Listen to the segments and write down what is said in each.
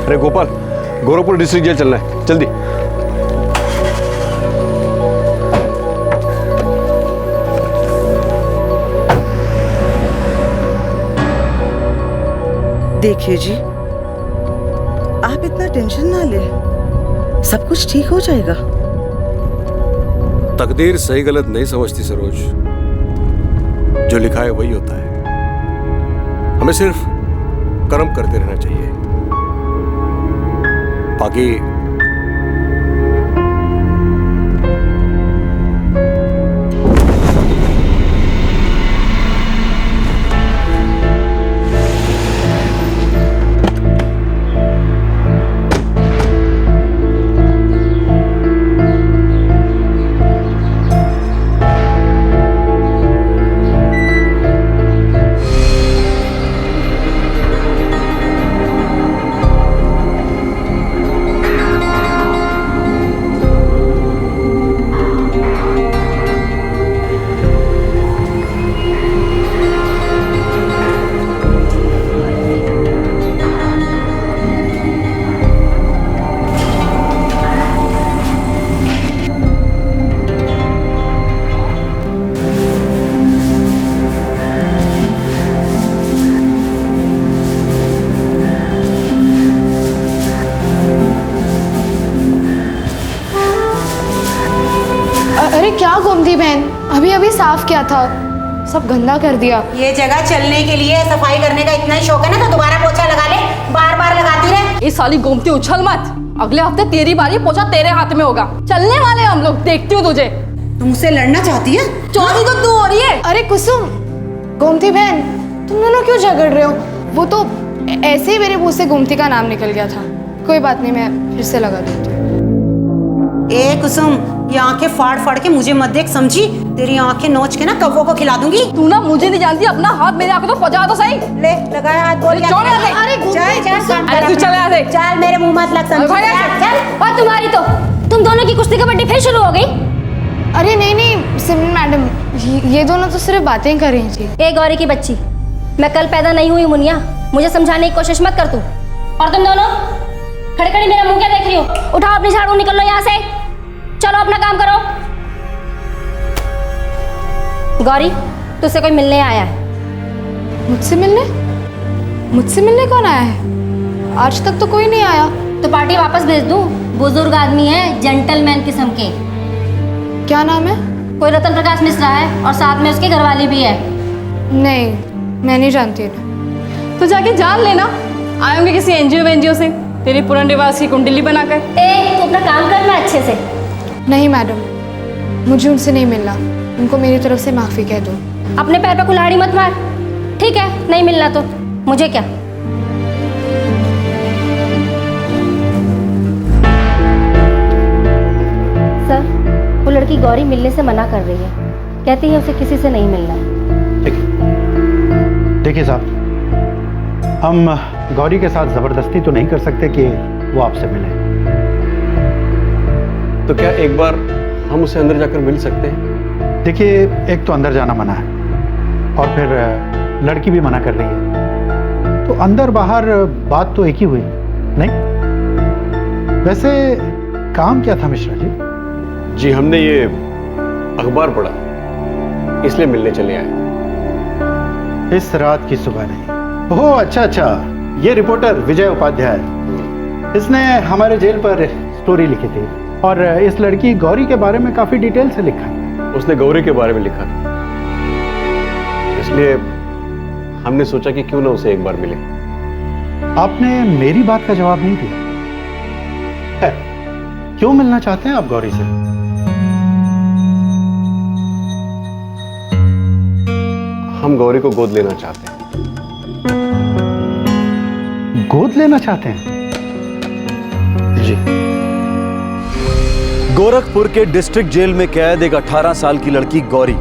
अरे Gopal, Gorakhpur district jail चलना है, जल्दी। देखिए जी, आप इतना टेंशन ना ले, सब कुछ ठीक हो जाएगा। तकदीर सही गलत नहीं समझती सरोज, जो लिखा है वही होता है। हमें सिर्फ कर्म करते रहना चाहिए, बाकी अरे क्या गोमती बहन, अभी अभी साफ किया था, सब गंदा कर दिया। ये जगह चलने के लिए सफाई करने का इतना ही शौक है ना तो दोबारा पोछा लगा ले, बार बार लगाती रहे। ये साली गोमती उछल मत, अगले हफ्ते तेरी बारी, पोछा तेरे हाथ में होगा। चलने वाले हम लोग, देखती हूँ तुझे। तुम मुझसे लड़ना चाहती है? चौथी तो तू हो रही है। अरे कुसुम, गोमती बहन, तुम दोनों क्यों झगड़ रहे हो? वो तो ऐसे ही मेरे मुंह से गोमती का नाम निकल गया था। कोई बात नहीं, मैं फिर से लगा देती हूँ। ए कुसुम, ये आंखें फाड़ फाड़ के मुझे मत देख, समझी? तेरी आंखें नोच के ना कौवों को खिला दूंगी। तू ना मुझे नहीं जानती, अपना हाथ मेरे आंखों तो पहुंचा तो सही। ले लगाया हाथ, बोल क्या? अरे तू चल यहाँ से। चल मेरे मुंह मत लग, समझी? चल। और तुम्हारी तो, तुम दोनों की कुश्ती कबड्डी फिर शुरू हो गई। अरे नहीं नहीं सिमरन मैडम, ये दोनों तो सिर्फ बातें कर रही थी। ए गौरी की बच्ची, मैं कल पैदा नहीं हुई मुनिया, मुझे समझाने की कोशिश मत कर तू। और तुम दोनों खड़े खड़े मेरा मुंह क्या देख रही हो? उठाओ अपनी झाड़ू, निकल लो यहाँ से, चलो अपना काम करो। गौरी, तुझसे कोई मिलने आया है। मुझसे मिलने? मुझसे मिलने कौन आया है? आज तक तो कोई नहीं आया। तो पार्टी वापस भेज दूं? बुजुर्ग आदमी है, जेंटलमैन किस्म के। क्या नाम है? कोई रतन प्रकाश मिश्रा है और साथ में उसकी घरवाली भी है। नहीं, मैं नहीं जानती इन्हें। तो जाके जान लेना, आए होंगे किसी एनजीओ से तेरी पुनर्निवास की कुंडली बनाकर। ए, तू अपना काम करना अच्छे से। नहीं मैडम, मुझे उनसे नहीं मिलना, उनको मेरी तरफ से माफ़ी कह दो। अपने पैर पे कुल्हाड़ी मत मार, ठीक है? नहीं मिलना तो मुझे क्या। सर, वो लड़की गौरी मिलने से मना कर रही है, कहती है उसे किसी से नहीं मिलना है। ठीक है, देखिए साहब, हम गौरी के साथ जबरदस्ती तो नहीं कर सकते कि वो आपसे मिले। तो क्या एक बार हम उसे अंदर जाकर मिल सकते हैं? देखिए, एक तो अंदर जाना मना है और फिर लड़की भी मना कर रही है, तो अंदर बाहर बात तो एक ही हुई नहीं। वैसे काम क्या था मिश्रा जी? जी, हमने ये अखबार पढ़ा, इसलिए मिलने चले आए। इस रात की सुबह नहीं। ओह अच्छा, ये रिपोर्टर विजय उपाध्याय, इसने हमारे जेल पर स्टोरी लिखी थी और इस लड़की गौरी के बारे में काफी डिटेल से लिखा। उसने गौरी के बारे में लिखा था, इसलिए हमने सोचा कि क्यों ना उसे एक बार मिले। आपने मेरी बात का जवाब नहीं दिया। है, क्यों मिलना चाहते हैं आप गौरी से? हम गौरी को गोद लेना चाहते हैं। गोद लेना चाहते हैं? जी। गोरखपुर के डिस्ट्रिक्ट जेल में कैद एक 18 साल की लड़की गौरी।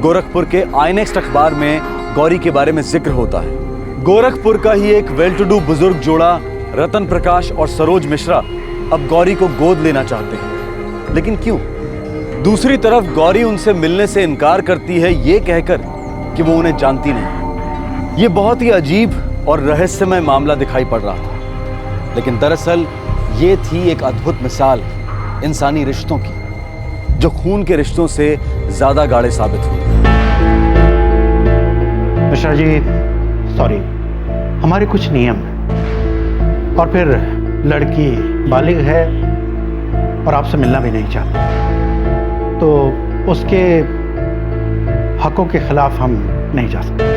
गोरखपुर के आईनेक्स्ट अखबार में गौरी के बारे में जिक्र होता है। गोरखपुर का ही एक वेल टू डू बुजुर्ग जोड़ा रतन प्रकाश और सरोज मिश्रा अब गौरी को गोद लेना चाहते हैं, लेकिन क्यों? दूसरी तरफ गौरी उनसे मिलने से इनकार करती है, ये कहकर कि वो उन्हें जानती नहीं। ये बहुत ही अजीब और रहस्यमय मामला दिखाई पड़ रहा था। लेकिन दरअसल ये थी एक अद्भुत मिसाल इंसानी रिश्तों की, जो खून के रिश्तों से ज्यादा गाढ़े साबित हुए। मिश्रा जी, सॉरी, हमारे कुछ नियम हैं। और फिर लड़की बालिग है और आपसे मिलना भी नहीं चाहती, तो उसके हकों के खिलाफ हम नहीं जा सकते।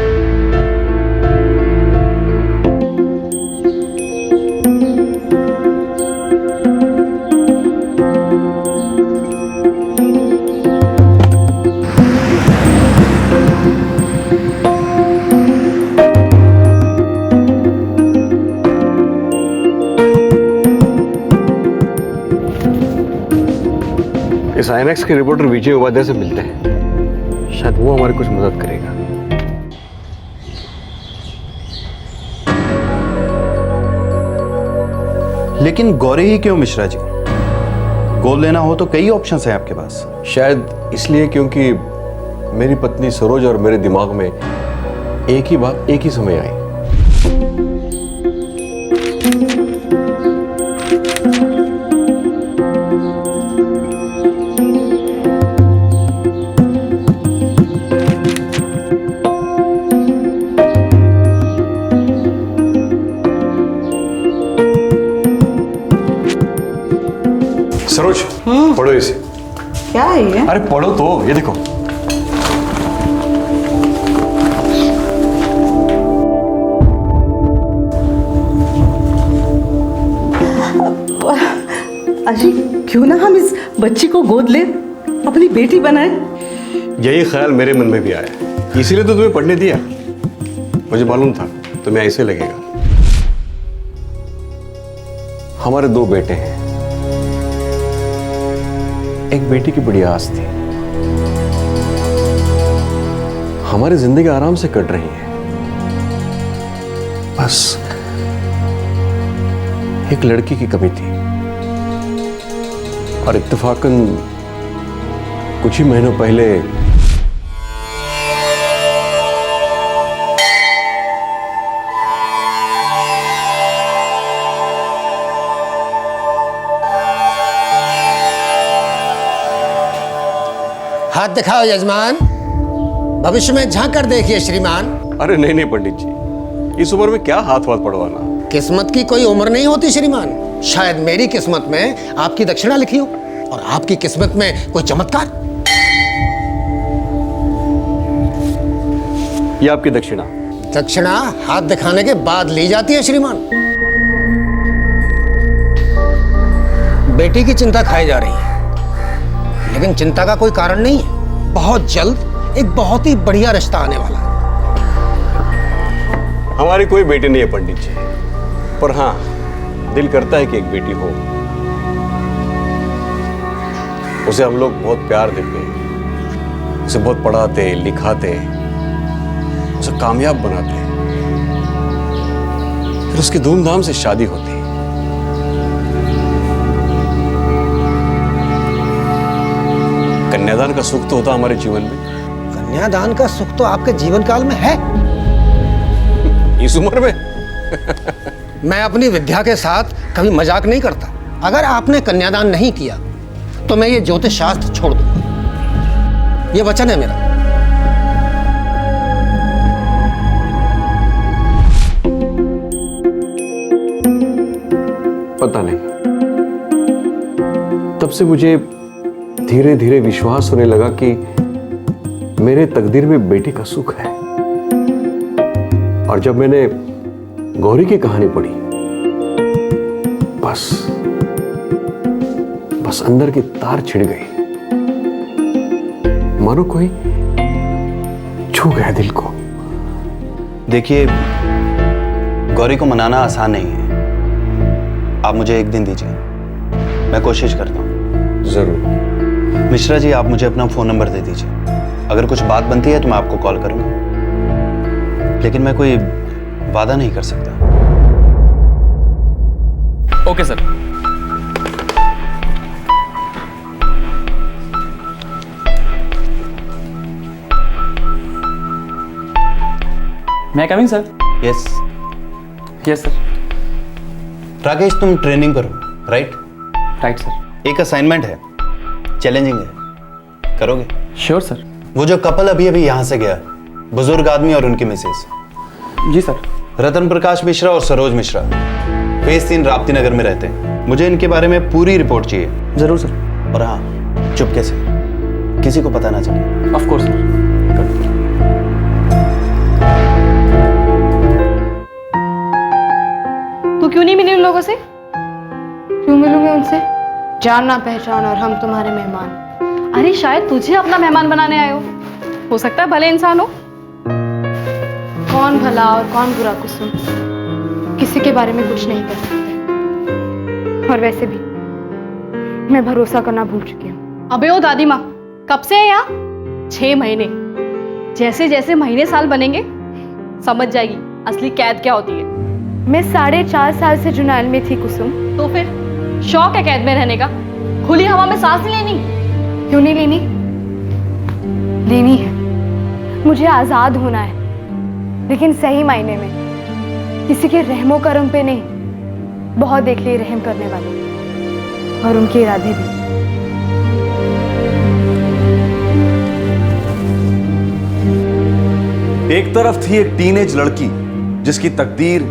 इस आईएनएक्स के रिपोर्टर विजय उपाध्याय से मिलते हैं, शायद वो हमारी कुछ मदद करेगा। लेकिन गौरी ही क्यों मिश्रा जी? गोद लेना हो तो कई ऑप्शंस हैं आपके पास। शायद इसलिए क्योंकि मेरी पत्नी सरोज और मेरे दिमाग में एक ही बात एक ही समय आई। सरोज, पढ़ो इसे। क्या है ये? अरे पढ़ो तो, ये देखो। अजी, क्यों ना हम इस बच्ची को गोद ले, अपनी बेटी बनाए। यही ख्याल मेरे मन में भी आया, इसीलिए तो तुम्हें पढ़ने दिया। मुझे मालूम था तुम्हें ऐसे लगेगा। हमारे 2 बेटे हैं, एक बेटी की बड़ी आस थी। हमारी जिंदगी आराम से कट रही है, बस एक लड़की की कमी थी। और इत्तेफाकन कुछ ही महीनों पहले हाथ दिखाओ यजमान, भविष्य में झांक कर देखिए श्रीमान। अरे नहीं नहीं पंडित जी, इस उम्र में क्या हाथ वाथ पड़वाना। किस्मत की कोई उम्र नहीं होती श्रीमान। शायद मेरी किस्मत में आपकी दक्षिणा लिखी हो और आपकी किस्मत में कोई चमत्कार। ये आपकी दक्षिणा। दक्षिणा हाथ दिखाने के बाद ली जाती है श्रीमान। बेटी की चिंता खाई जा रही है, लेकिन चिंता का कोई कारण नहीं है। बहुत जल्द एक बहुत ही बढ़िया रिश्ता आने वाला है। हमारी कोई बेटी नहीं है पंडित जी, पर हाँ दिल करता है कि एक बेटी हो। उसे हम लोग बहुत प्यार देते, उसे बहुत पढ़ाते लिखाते, उसे कामयाब बनाते, फिर उसकी धूमधाम से शादी होती। कन्यादान का सुख तो होता हमारे जीवन में। कन्यादान का सुख तो आपके जीवन काल में है। इस उम्र में मैं अपनी विद्या के साथ कभी मजाक नहीं करता। अगर आपने कन्यादान नहीं किया तो मैं ये ज्योतिष शास्त्र छोड़ दूंगा। ये वचन है मेरा। पता नहीं, तब से मुझे धीरे धीरे विश्वास होने लगा कि मेरे तकदीर में बेटी का सुख है। और जब मैंने गौरी की कहानी पढ़ी, बस अंदर की तार छिड़ गई, मानो कोई छू गया दिल को। देखिए, गौरी को मनाना आसान नहीं है। आप मुझे एक दिन दीजिए, मैं कोशिश करता हूँ। जरूर। मिश्रा जी, आप मुझे अपना फोन नंबर दे दीजिए। अगर कुछ बात बनती है तो मैं आपको कॉल करूंगा, लेकिन मैं कोई वादा नहीं कर सकता। Okay sir. मैं coming sir? Yes. Yes sir. Rakesh, तुम ट्रेनिंग पर हो, राइट? Right sir. एक असाइनमेंट है, चैलेंजिंग है, करोगे? Sure sir. वो जो कपल अभी अभी यहाँ से गया, बुजुर्ग आदमी और उनकी मिसेज। जी सर। रतन प्रकाश मिश्रा और सरोज मिश्रा फेज 3 राप्ती नगर में रहते हैं। मुझे इनके बारे में पूरी रिपोर्ट चाहिए। जरूर सर। और हाँ, चुपके से, किसी को पता ना चले। Of course sir. तू क्यों नहीं मिली उन लोगों से? क्यों मिलूंगी उनसे? जानना पहचान और हम तुम्हारे मेहमान। अरे शायद तुझे अपना मेहमान बनाने आए हो सकता है भले इंसान हो। कौन भला और कौन बुरा कुसुम, किसी के बारे में कुछ नहीं कर सकते। और वैसे भी मैं भरोसा करना भूल चुकी हूँ। अबे ओ दादी माँ, कब से है यहाँ? 6 महीने। जैसे जैसे महीने साल बनेंगे समझ जाएगी असली कैद क्या होती है। मैं 4.5 साल से जुनैल में थी कुसुम। तो फिर शौक है कैद में रहने का? खुली हवा में सांस नहीं लेनी? क्यों नहीं लेनी? लेनी है। मुझे आजाद होना है, लेकिन सही मायने में, किसी के रहमो करम पे नहीं। बहुत देख लिए रहम करने वाले और उनके इरादे भी। एक तरफ थी एक टीनेज लड़की जिसकी तकदीर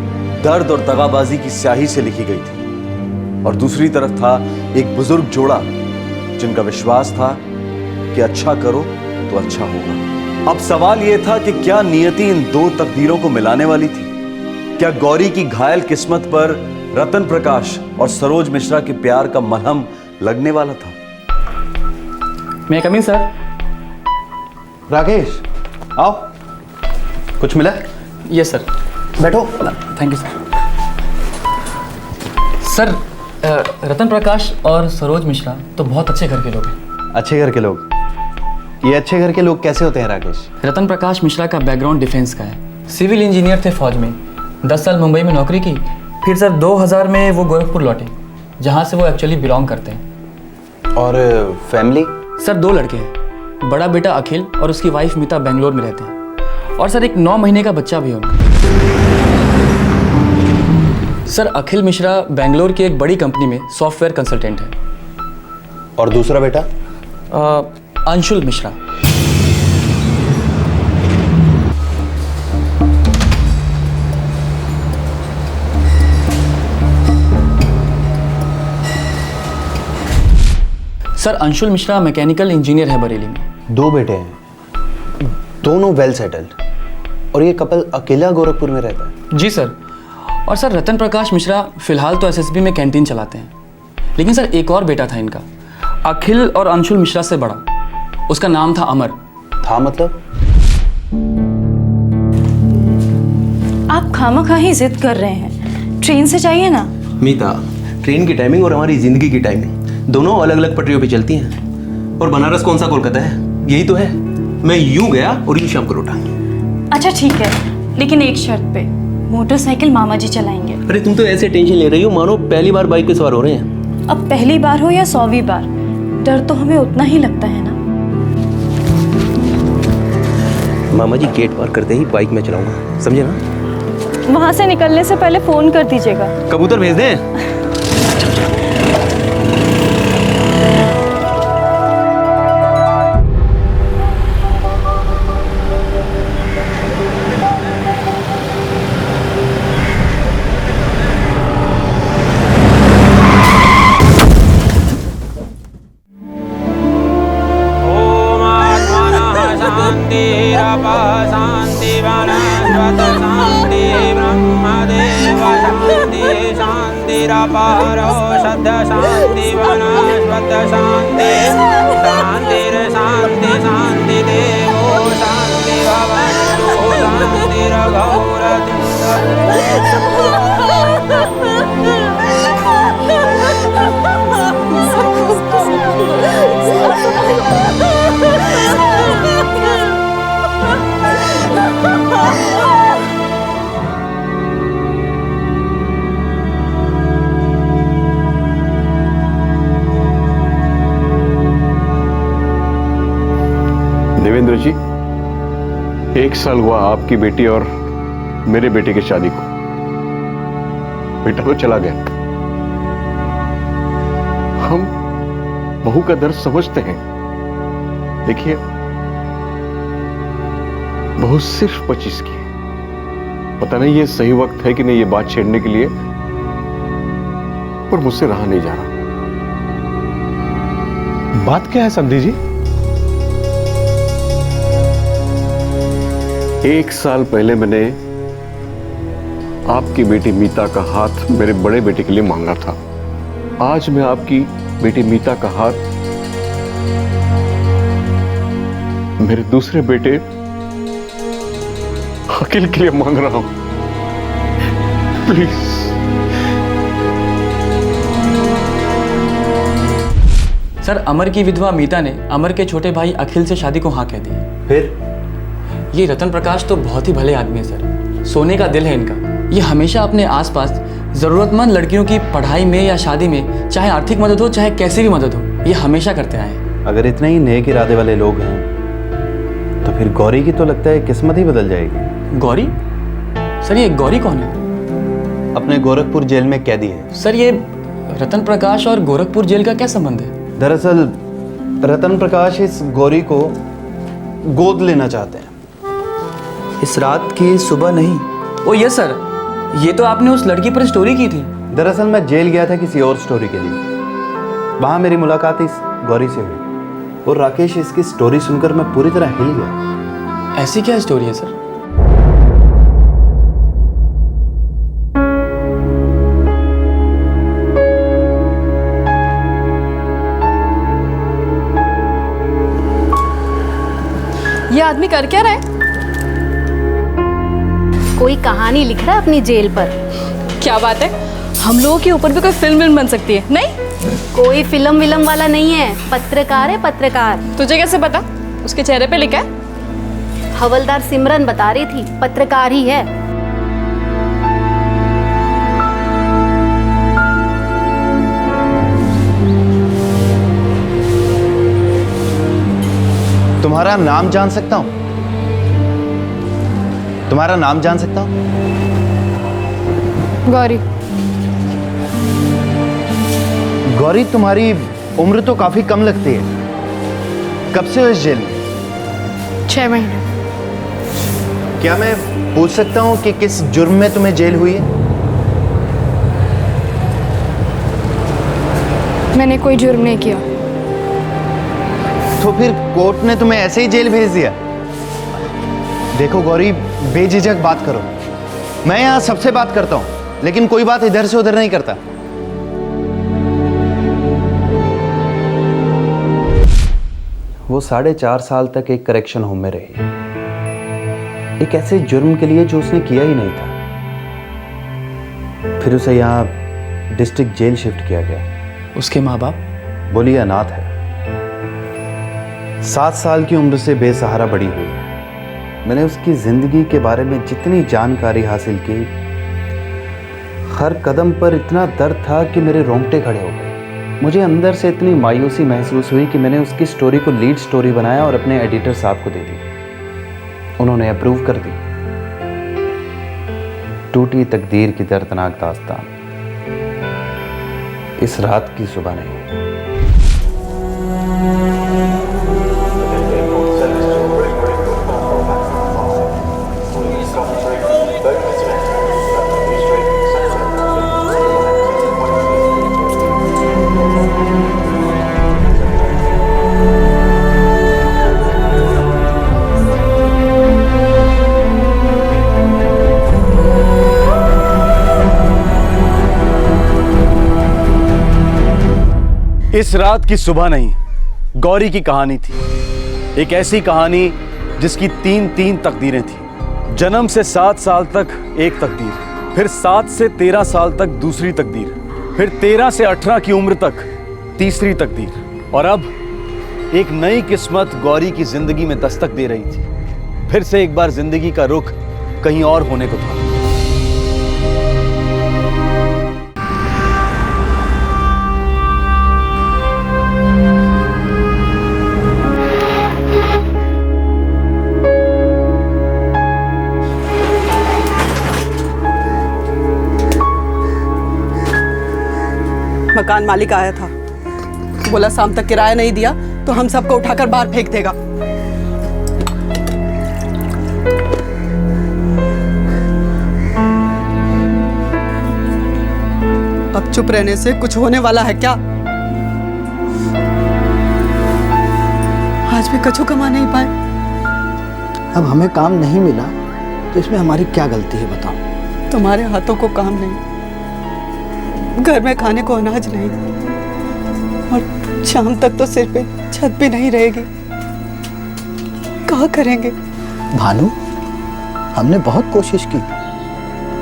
दर्द और दगाबाजी की स्याही से लिखी गई थी, और दूसरी तरफ था एक बुजुर्ग जोड़ा जिनका विश्वास था कि अच्छा करो तो अच्छा होगा। अब सवाल यह था कि क्या नियति इन दो तकदीरों को मिलाने वाली थी? क्या गौरी की घायल किस्मत पर रतन प्रकाश और सरोज मिश्रा के प्यार का मलहम लगने वाला था? मैं कम इन सर। राकेश, आओ। कुछ मिला? Yes sir. बैठो। Thank you sir. Sir, Ratan Prakash और सरोज मिश्रा तो बहुत अच्छे घर के लोग हैं। अच्छे घर के लोग? ये अच्छे घर के लोग कैसे होते हैं राकेश? रतन प्रकाश मिश्रा का बैकग्राउंड डिफेंस का है। सिविल इंजीनियर थे फौज में, 10 साल मुंबई में नौकरी की, फिर सर 2000 में वो गोरखपुर लौटे, जहाँ से वो एक्चुअली बिलोंग करते हैं। और फैमिली? सर 2 लड़के हैं, बड़ा बेटा अखिल और उसकी वाइफ मीता बेंगलोर में रहते हैं, और सर एक 9 महीने का बच्चा भी है उनका। सर अखिल मिश्रा बेंगलोर की एक बड़ी कंपनी में सॉफ्टवेयर कंसल्टेंट है। और दूसरा बेटा? Anshul Mishra. Sir Anshul Mishra mechanical engineer है बरेली में। 2 बेटे हैं, दोनों वेल सेटल्ड, और ये कपल अकेला गोरखपुर में रहता है? जी सर। और सर रतन प्रकाश मिश्रा फिलहाल तो एसएसबी में कैंटीन चलाते हैं, लेकिन सर एक और बेटा था इनका, अखिल और अंशुल मिश्रा से बड़ा, उसका नाम था अमर। था मतलब? आप खामखा ही जिद कर रहे हैं, ट्रेन से चाहिए ना। मीता, ट्रेन की टाइमिंग और हमारी जिंदगी की टाइमिंग दोनों अलग अलग पटरियों पे चलती हैं। और बनारस कौन सा कोलकाता है? यही तो है। मैं यूं गया और यूं शाम को लौटा। अच्छा ठीक है, लेकिन एक शर्त पे, मोटरसाइकिल मामा जी चलाएंगे। अरे तुम तो ऐसे टेंशन ले रही हो मानो पहली बार बाइक पे सवार हो रहे हैं। अब पहली बार हो या 100वीं बार, डर तो हमें उतना ही लगता है ना। मामा जी गेट पार करते ही बाइक में चलाऊंगा, समझे ना? वहां से निकलने से पहले फोन कर दीजिएगा। कबूतर भेज दें? देवेंद्र जी, 1 साल हुआ आपकी बेटी और मेरे बेटे की शादी को। बेटा तो चला गया, हम बहू का दर्द समझते हैं। देखिए, बहू सिर्फ 25 की है। पता नहीं ये सही वक्त है कि नहीं ये बात छेड़ने के लिए, पर मुझसे रहा नहीं जा रहा। बात क्या है समधी जी? 1 साल पहले मैंने आपकी बेटी मीता का हाथ मेरे बड़े बेटे के लिए मांगा था। आज मैं आपकी बेटी मीता का हाथ मेरे दूसरे बेटे अखिल के लिए मांग रहा हूं। प्लीज। सर, अमर की विधवा मीता ने अमर के छोटे भाई अखिल से शादी को हाँ कह दी। फिर ये रतन प्रकाश तो बहुत ही भले आदमी है सर, सोने का दिल है इनका। ये हमेशा अपने आसपास ज़रूरतमंद लड़कियों की पढ़ाई में या शादी में, चाहे आर्थिक मदद हो चाहे कैसी भी मदद हो, ये हमेशा करते आए हैं। अगर इतने ही नेक इरादे वाले लोग हैं तो फिर गौरी की तो लगता है किस्मत ही बदल जाएगी। गौरी? सर, ये गौरी कौन है? अपने गोरखपुर जेल में कैदी है। सर, ये रतन प्रकाश और गोरखपुर जेल का क्या संबंध है? दरअसल रतन प्रकाश इस गौरी को गोद लेना चाहते हैं। इस रात की सुबह नहीं। ओ यस सर, ये तो आपने उस लड़की पर स्टोरी की थी। दरअसल मैं जेल गया था किसी और स्टोरी के लिए। वहां मेरी मुलाकात इस गौरी से हुई और राकेश, इसकी स्टोरी सुनकर मैं पूरी तरह हिल गया। ऐसी क्या स्टोरी है सर? ये आदमी कर क्या रहा है? कोई कहानी लिख रहा है अपनी जेल पर। क्या बात है, हम लोगों के ऊपर भी कोई फिल्म बन सकती है। नहीं, कोई फिल्म विलम वाला नहीं है, पत्रकार है, पत्रकार। तुझे कैसे पता? उसके चेहरे पे लिखा है। हवलदार सिमरन बता रही थी, पत्रकार ही है। तुम्हारा नाम जान सकता हूं? तुम्हारा नाम जान सकता हूं? गौरी। गौरी, तुम्हारी उम्र तो काफी कम लगती है। कब से हो इस जेल में? 6 महीने। क्या मैं पूछ सकता हूं कि किस जुर्म में तुम्हें जेल हुई है? मैंने कोई जुर्म नहीं किया। तो फिर कोर्ट ने तुम्हें ऐसे ही जेल भेज दिया? देखो गौरी, बेझिझक बात करो। मैं यहां सबसे बात करता हूं, लेकिन कोई बात इधर से उधर नहीं करता। वो 4.5 साल तक एक करेक्शन होम में रही, एक ऐसे जुर्म के लिए जो उसने किया ही नहीं था। फिर उसे यहां डिस्ट्रिक्ट जेल शिफ्ट किया गया। उसके माँ बाप? बोलिए अनाथ है। 7 साल की उम्र से बेसहारा बड़ी हुई है। मैंने उसकी जिंदगी के बारे में जितनी जानकारी हासिल की, हर कदम पर इतना दर्द था कि मेरे रोंगटे खड़े हो गए। मुझे अंदर से इतनी मायूसी महसूस हुई कि मैंने उसकी स्टोरी को लीड स्टोरी बनाया और अपने एडिटर साहब को दे दी। उन्होंने अप्रूव कर दी। टूटी तकदीर की दर्दनाक दास्तान इस रात की सुबह नहीं। इस रात की सुबह नहीं, गौरी की कहानी थी। एक ऐसी कहानी जिसकी 3 तकदीरें थी। जन्म से 7 साल तक एक तकदीर, फिर 7 से 13 साल तक दूसरी तकदीर, फिर 13 से 18 की उम्र तक तीसरी तकदीर, और अब एक नई किस्मत गौरी की जिंदगी में दस्तक दे रही थी। फिर से एक बार जिंदगी का रुख कहीं और होने को था। मकान मालिक आया था, बोला शाम तक किराया नहीं दिया तो हम सबको उठाकर बाहर फेंक देगा। अब चुप रहने से कुछ होने वाला है क्या? आज भी कछु कमा नहीं पाए। अब हमें काम नहीं मिला तो इसमें हमारी क्या गलती है बताओ? तुम्हारे हाथों को काम नहीं, घर में खाने को अनाज नहीं, और शाम तक तो सिर पे छत भी नहीं रहेगी। क्या करेंगे? भानु, हमने बहुत कोशिश की,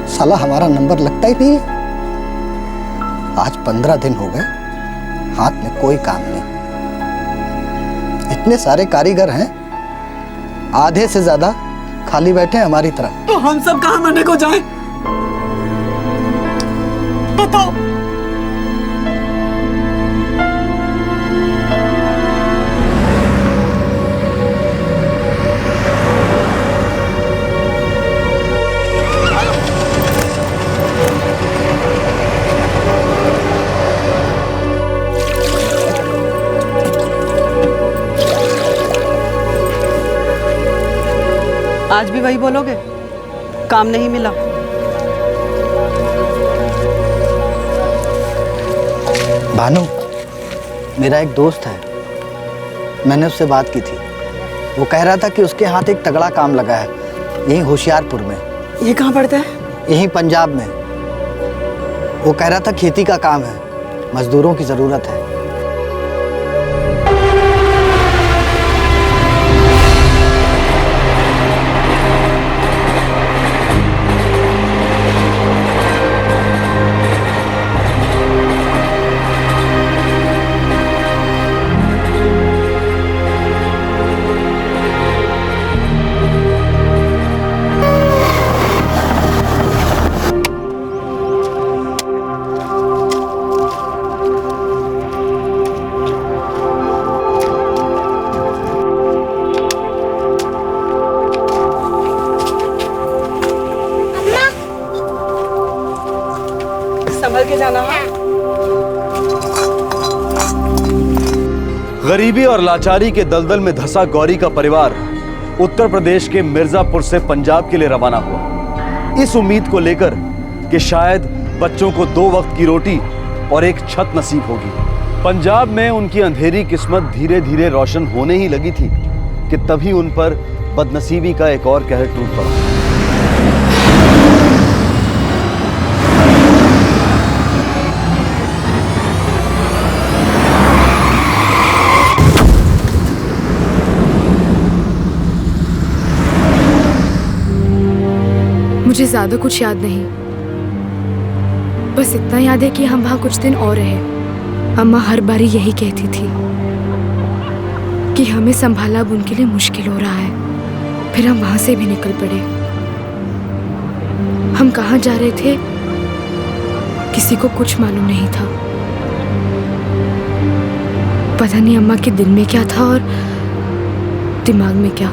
साला हमारा नंबर लगता ही नहीं है। आज 15 दिन हो गए, हाथ में कोई काम नहीं। इतने सारे कारीगर हैं, आधे से ज्यादा खाली बैठे हैं हमारी तरह। तो हम सब कहाँ मरने को जाएं? बताओ। आज भी वही बोलोगे? काम नहीं मिला? भानु, मेरा एक दोस्त है, मैंने उससे बात की थी। वो कह रहा था कि उसके हाथ एक तगड़ा काम लगा है, यहीं होशियारपुर में। ये कहाँ पड़ता है? यहीं पंजाब में। वो कह रहा था खेती का काम है, मजदूरों की जरूरत है। संभल के जाना है। गरीबी और लाचारी के दलदल में धंसा गौरी का परिवार उत्तर प्रदेश के मिर्जापुर से पंजाब के लिए रवाना हुआ, इस उम्मीद को लेकर कि शायद बच्चों को 2 वक्त की रोटी और एक छत नसीब होगी। पंजाब में उनकी अंधेरी किस्मत धीरे धीरे रोशन होने ही लगी थी कि तभी उन पर बदनसीबी का एक और कहर टूट पड़ा। मुझे ज्यादा कुछ याद नहीं, बस इतना याद है कि हम वहां कुछ दिन और रहे। अम्मा हर बारी यही कहती थी कि हमें संभाला अब उनके लिए मुश्किल हो रहा है। फिर हम वहां से भी निकल पड़े। हम कहाँ जा रहे थे किसी को कुछ मालूम नहीं था। पता नहीं अम्मा के दिल में क्या था और दिमाग में क्या।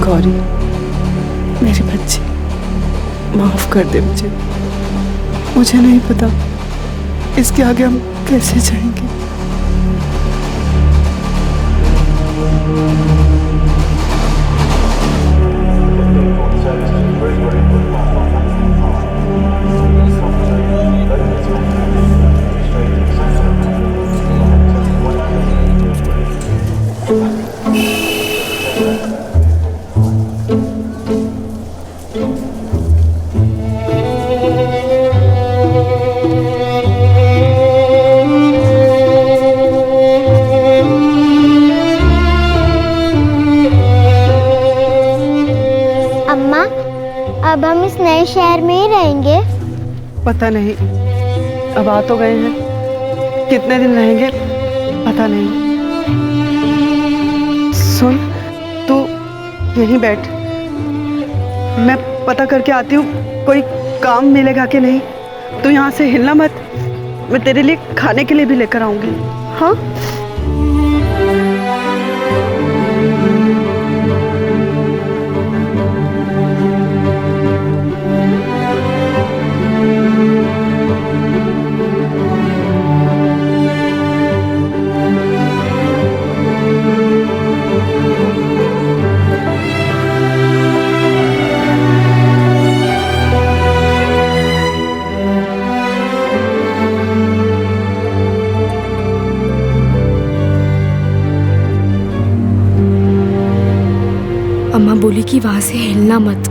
गौरी, मेरी बच्ची, माफ कर दे मुझे। मुझे नहीं पता इसके आगे हम कैसे जाएंगे। अब हम इस नए शहर में ही रहेंगे? पता नहीं, अब आ तो गए हैं, कितने दिन रहेंगे पता नहीं। सुन, तू यहीं बैठ, मैं पता करके आती हूँ कोई काम मिलेगा कि नहीं। तू यहाँ से हिलना मत, मैं तेरे लिए खाने के लिए भी लेकर आऊंगी। हाँ अम्मा बोली कि वहां से हिलना मत।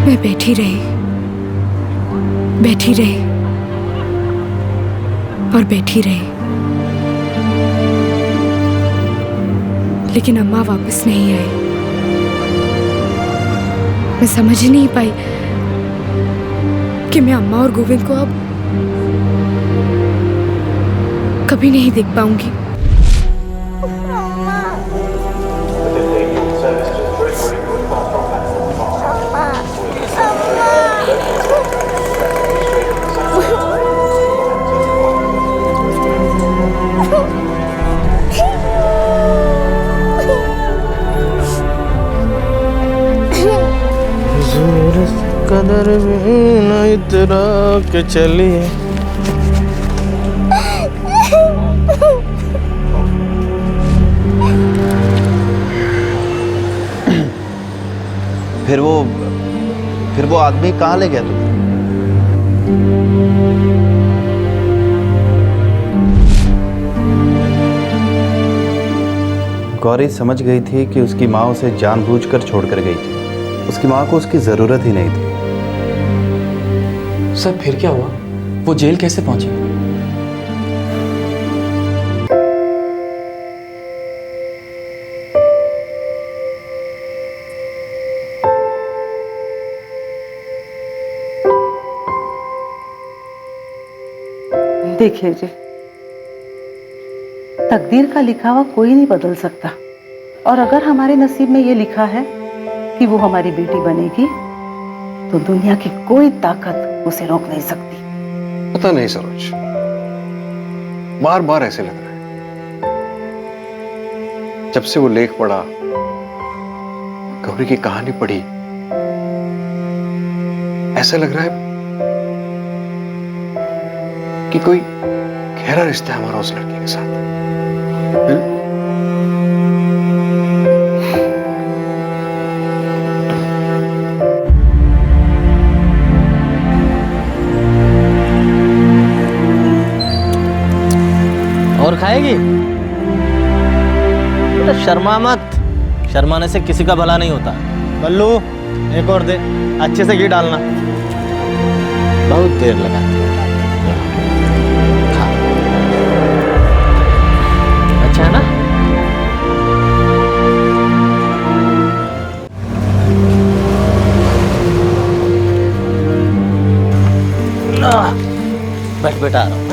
मैं बैठी रही और बैठी रही, लेकिन अम्मा वापस नहीं आई। मैं समझ ही नहीं पाई कि मैं अम्मा और गोविंद को अब कभी नहीं देख पाऊंगी। कदर भी न इतरा के चली। फिर वो आदमी कहाँ ले गया तुझे? गौरी समझ गई थी कि उसकी माँ उसे जानबूझकर छोड़कर गई थी। उसकी माँ को उसकी जरूरत ही नहीं थी। सर फिर क्या हुआ? वो जेल कैसे पहुंची? देखिए जी, तकदीर का लिखा हुआ कोई नहीं बदल सकता, और अगर हमारे नसीब में ये लिखा है कि वो हमारी बेटी बनेगी तो दुनिया की कोई ताकत उसे रोक नहीं सकती। पता नहीं सरोज, बार बार ऐसे लग रहा है, जब से वो लेख पढ़ा, गौरी की कहानी पढ़ी, ऐसा लग रहा है कि कोई गहरा रिश्ता है हमारा उस लड़की के साथ। और खाएगी? तो शर्मा मत, शर्माने से किसी का भला नहीं होता। बल्लू एक और दे, अच्छे से घी डालना। बहुत देर लगाती है। खा। अच्छा है ना? बैठ बेटा, आ रहा हूँ।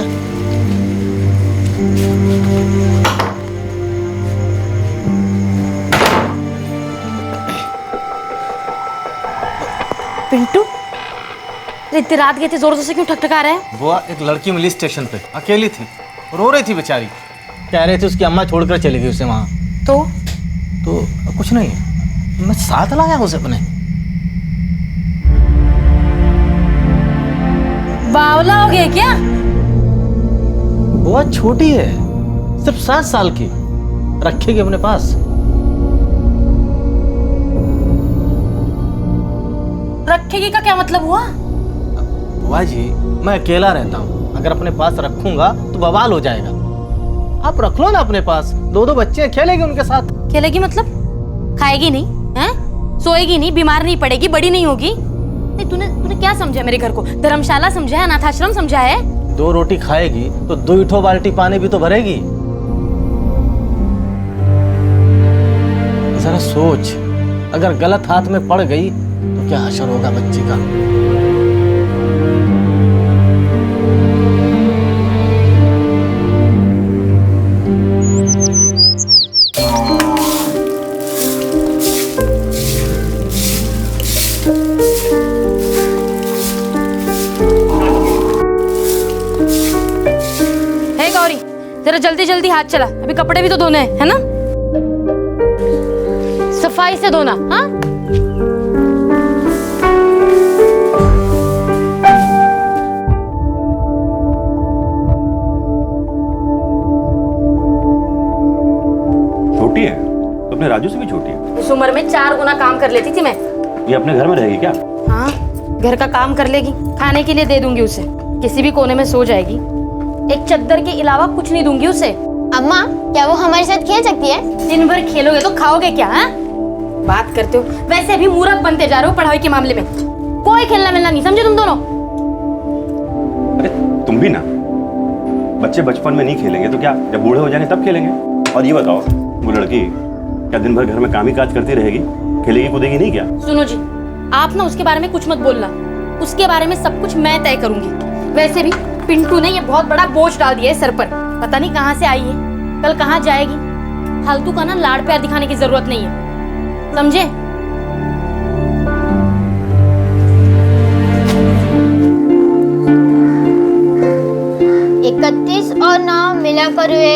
पिंटू, इतनी रात गए थे, जोर जोर से क्यों ठकठका रहे हैं? वो एक लड़की मिली स्टेशन पे, अकेली थी, रो रही थी बेचारी। कह रही थी उसकी अम्मा छोड़कर चली गई उसे वहां। तो कुछ नहीं, मैं साथ लाया उसे अपने। बावला हो गया क्या? वो छोटी है, सिर्फ 7 साल की, रखेगी अपने पास। रखेगी का क्या मतलब हुआ? बुआ जी, मैं अकेला रहता हूँ, अगर अपने पास रखूंगा तो बवाल हो जाएगा। आप रख लो ना अपने पास, 2 बच्चे, खेलेगी उनके साथ। खेलेगी मतलब? खाएगी नहीं हैं? सोएगी नहीं, बीमार नहीं पड़ेगी, बड़ी नहीं होगी? नहीं, तूने क्या समझा मेरे घर को? धर्मशाला समझा है, अनाथाश्रम समझा है? 2 रोटी खाएगी तो 2 बाल्टी पानी भी तो भरेगी। जरा सोच, अगर गलत हाथ में पड़ गई तो क्या असर होगा बच्ची का? जल्दी जल्दी हाथ चला, अभी कपड़े भी तो धोने हैं, है ना? सफाई से धोना, हाँ? छोटी है तो अपने राजू से भी छोटी है। उस उम्र में 4 गुना काम कर लेती थी मैं। ये अपने घर में रहेगी क्या? हाँ, घर का काम कर लेगी, खाने के लिए दे दूंगी उसे, किसी भी कोने में सो जाएगी। एक चद्दर के अलावा कुछ नहीं दूंगी उसे। अम्मा, क्या वो हमारे साथ खेल सकती है? दिन भर खेलोगे तो खाओगे क्या? हाँ, बात करते हो। वैसे भी मूर्ख बनते जा रहे हो पढ़ाई के मामले में। कोई खेलना मिलना नहीं, समझे तुम दोनों? अरे तुम भी ना, बच्चे बचपन में नहीं खेलेंगे तो क्या जब बूढ़े हो जाएंगे तब खेलेंगे? और ये बताओ, वो लड़की क्या दिन भर घर में काम ही काज करती रहेगी, खेलेगी कूदेगी नहीं क्या? सुनो जी, आप ना उसके बारे में कुछ मत बोलना, उसके बारे में सब कुछ मैं तय करूंगी। वैसे भी पिंटू ने ये बहुत बड़ा बोझ डाल दिया है सर पर, पता नहीं कहाँ से आई है, कल कहाँ जाएगी। फालतू का ना लाड़ प्यार दिखाने की जरूरत नहीं है, समझे? 31 और 9 मिलाकर हुए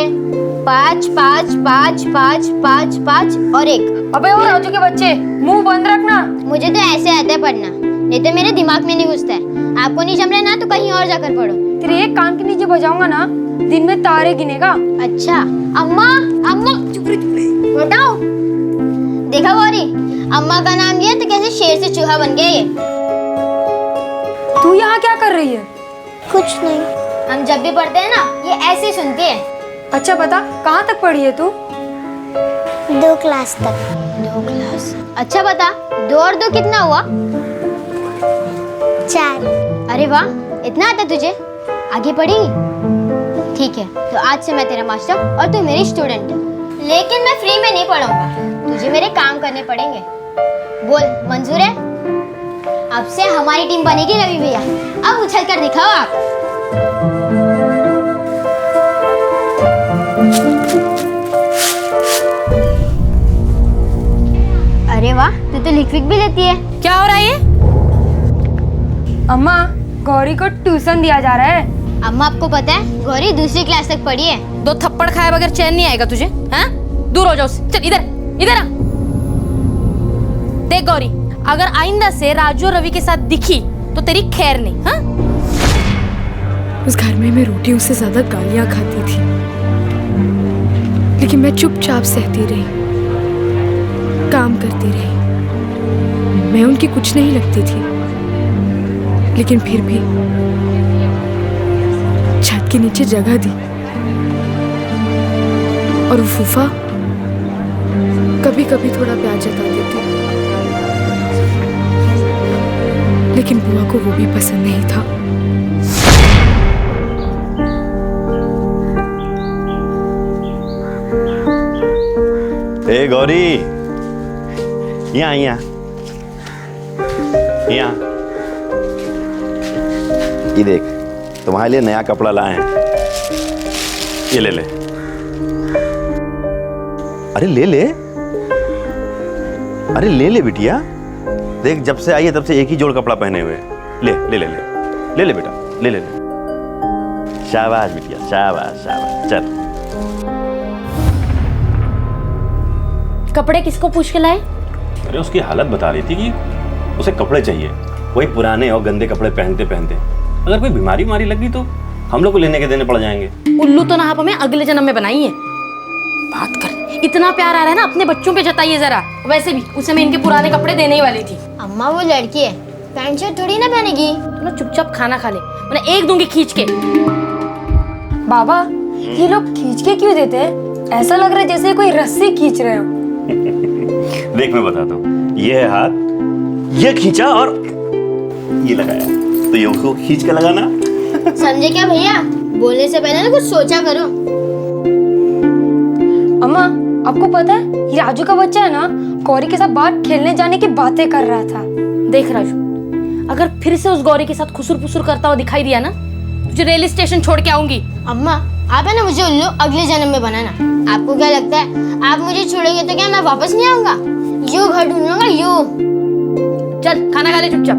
5 5 5 5 5 5 और 1। अबे वो राजू के बच्चे, मुंह बंद रखना। मुझे तो ऐसे आता है पढ़ना, नहीं तो मेरे दिमाग में नहीं घुसता है। आपको नहीं जम रहा ना तो कहीं और जाकर पढ़ो। तेरे एक कान के नीचे बजाऊंगा ना, दिन में तारे गिनेगा। अच्छा अम्मा, अम्मा चुप रही, बताओ। देखा गौरी, अम्मा का नाम लिया तो कैसे शेर से चूहा बन गया ये। तू यहाँ क्या कर रही है? कुछ नहीं, हम जब भी पढ़ते हैं ना ये ऐसे ही सुनती है। अच्छा बता, कहाँ तक पढ़ी है तू? 2 क्लास तक। 2 क्लास? अच्छा बता, 2 और 2 कितना हुआ? 4। अरे वाह, इतना आता तुझे, आगे पढ़ेगी? ठीक है, तो आज से मैं तेरा मास्टर और तू मेरी स्टूडेंट। लेकिन मैं फ्री में नहीं पढ़ाऊंगा, तुझे मेरे काम करने पड़ेंगे। बोल, मंजूर है? अब से हमारी टीम बनेगी रवि भैया। अब उछल कर दिखाओ आप। अरे वाह, तू तो लिख भी लेती है। क्या हो रहा है ये? अम्मा, गौरी को ट्यूशन दिया जा रहा है। अम्मा, आपको पता है गौरी दूसरी क्लास तक पढ़ी है। 2 थप्पड़ खाए बगैर चैन नहीं आएगा तुझे, हाँ? दूर हो जाओ, चल इधर इधर आ। देख गौरी, अगर आइंदा से राजू और रवि के साथ दिखी तो तेरी खैर नहीं, हाँ? उस घर में मैं रोटियों से ज्यादा गालियां खाती थी, लेकिन मैं चुपचाप सहती रही, काम करती रही। मैं उनकी कुछ नहीं लगती थी, लेकिन फिर भी छत के नीचे जगह दी। और फूफा कभी कभी थोड़ा प्यार जताती थी, लेकिन बुआ को वो भी पसंद नहीं था। ए गौरी, यहाँ यहाँ यहाँ, ये देख, तुम्हारे लिए नया कपड़ा लाए हैं, ये ले ले। अरे ले ले, अरे ले ले बिटिया, देख जब से आई है तब से एक ही जोड़ कपड़ा पहने हुए। ले ले ले ले ले ले बेटा, ले ले ले। शाबाश बिटिया, शाबाश शाबाश। चल, कपड़े किसको पूछ के लाए? अरे उसकी हालत बता रही थी कि उसे कपड़े चाहिए, वही पुराने और गंदे कपड़े पहनते पहनते अगर कोई बीमारी मारी लगी तो हम लोग को लेने के देने पड़ जाएंगे। उल्लू तो ना आप हमें अगले जन्म में बनाई है। बात कर, इतना प्यार आ रहा है ना अपने बच्चों पे जताइए जरा। वैसे भी उसे मैं इनके पुराने कपड़े देने ही वाली थी। अम्मा, वो लड़की है, पैंट शर्ट थोड़ी ना पहनेगी। तो ना चुपचाप खाना खा ले, वरना एक दूंगी खींच के। बाबा, ये लोग खींच के क्यों देते हैं? ऐसा लग रहा है जैसे कोई रस्सी खींच रहे हो। देख मैं बताता हूँ, ये है हाथ, ये खींचा और ये लगाया, तो ये उसको खींच के लगाना। समझे क्या भैया? बोलने से पहले ना कुछ सोचा करो। अम्मा, आपको पता है ये राजू का बच्चा है ना, गौरी के साथ बाहर खेलने जाने की बातें कर रहा था। देख राजू, अगर फिर से उस गौरी के साथ खुसुर फुसुर करता हुआ दिखाई दिया ना, तुझे रेल स्टेशन छोड़ के आऊंगी। अम्मा, आप है ना मुझे उल्लू अगले जन्म में बनाना। आपको क्या लगता है आप मुझे छोड़ेंगे तो क्या मैं वापस नहीं आऊंगा? यूं घर ढूंढ लूंगा, यूं। चल खाना खा ले चुपचाप।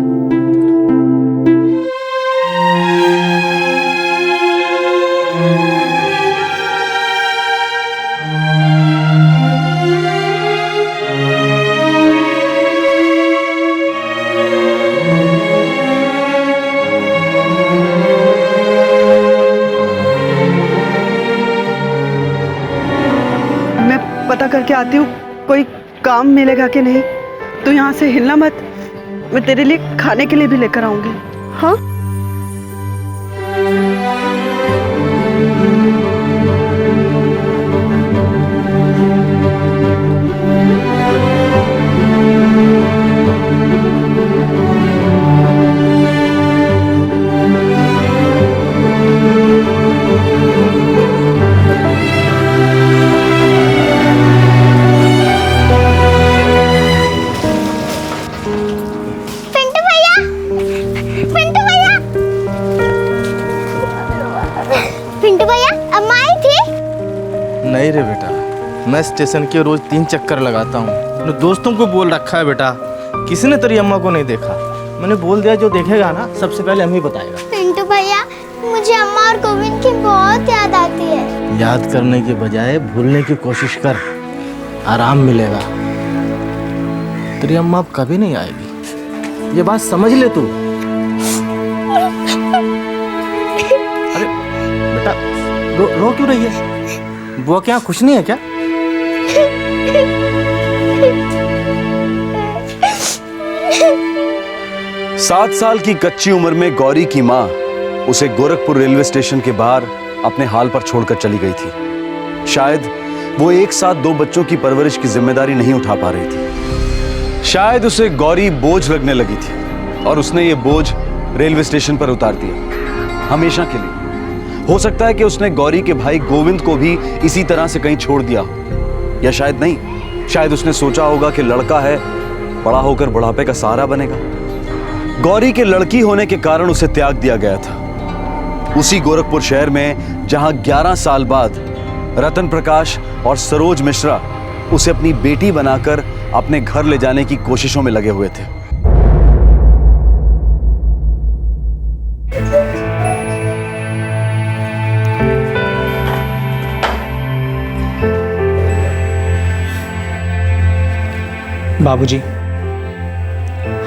पता करके आती हूँ कोई काम मिलेगा कि नहीं। तू यहाँ से हिलना मत, मैं तेरे लिए खाने के लिए भी लेकर आऊंगी। हाँ नहीं रे बेटा, मैं स्टेशन के रोज 3 चक्कर लगाता हूँ। अपने दोस्तों को बोल रखा है बेटा, किसी ने तेरी अम्मा को नहीं देखा। मैंने बोल दिया जो देखेगा ना सबसे पहले हमें बताएगा। पिंटू भैया, मुझे अम्मा और गोविंद की बहुत याद आती है। याद करने के बजाय भूलने की कोशिश कर, आराम मिलेगा। तेरी अम्मा अब कभी नहीं आएगी, ये बात समझ ले तू। अरे बेटा, रो क्यों रही है? बुआ क्या खुश नहीं है क्या? सात साल की कच्ची उम्र में गौरी की मां उसे गोरखपुर रेलवे स्टेशन के बाहर अपने हाल पर छोड़कर चली गई थी। शायद वो एक साथ 2 बच्चों की परवरिश की जिम्मेदारी नहीं उठा पा रही थी। शायद उसे गौरी बोझ लगने लगी थी और उसने ये बोझ रेलवे स्टेशन पर उतार दिया, हमेशा के लिए। हो सकता है कि उसने गौरी के भाई गोविंद को भी इसी तरह से कहीं छोड़ दिया हो, या शायद नहीं, शायद उसने सोचा होगा कि लड़का है, बड़ा होकर बुढ़ापे का सहारा बनेगा। गौरी के लड़की होने के कारण उसे त्याग दिया गया था, उसी गोरखपुर शहर में जहां 11 साल बाद रतन प्रकाश और सरोज मिश्रा उसे अपनी बेटी बनाकर अपने घर ले जाने की कोशिशों में लगे हुए थे। बाबूजी,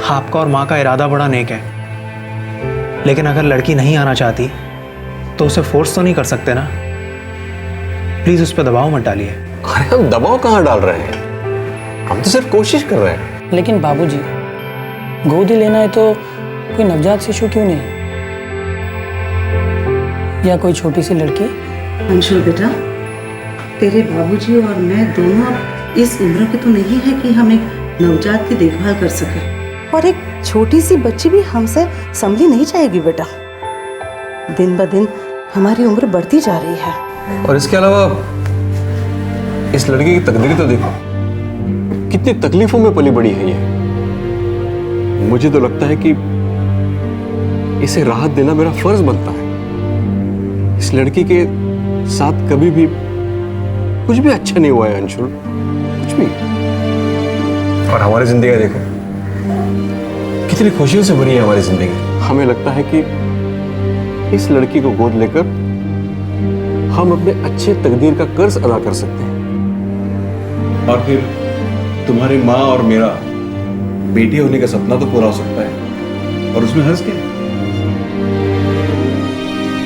आपका और माँ का इरादा बड़ा नेक है, लेकिन अगर लड़की नहीं आना चाहती तो उसे फोर्स तो नहीं कर सकते ना। प्लीज उस पर दबाव मत डालिए। अरे हम दबाव कहाँ डाल रहे हैं, हम तो सिर्फ कोशिश कर रहे हैं। लेकिन बाबूजी, गोद ही लेना है तो कोई नवजात शिशु क्यों नहीं, या कोई छोटी सी लड़की? अंशुल बेटा, तेरे बाबूजी और मैं दोनों इस उम्र के तो नहीं है कि हम एक नवजात की देखभाल कर सके, और एक छोटी सी बच्ची भी हमसे संभली नहीं जाएगी बेटा। दिन ब दिन हमारी उम्र बढ़ती जा रही है। और इसके अलावा इस लड़की की तकदीर तो देखो, कितनी तकलीफों में पली बड़ी है ये। मुझे तो लगता है कि इसे राहत देना मेरा फर्ज बनता है। इस लड़की के साथ कभी भी कुछ भी अच्छा नहीं हुआ है अंशुल, कुछ भी। और हमारी जिंदगी देखो, कितनी खुशियों से भरी है हमारी जिंदगी। हमें लगता है कि इस लड़की को गोद लेकर हम अपने अच्छे तकदीर का कर्ज अदा कर सकते हैं, और फिर तुम्हारी माँ और मेरा बेटी होने का सपना तो पूरा हो सकता है, और उसमें हर्ज क्या है?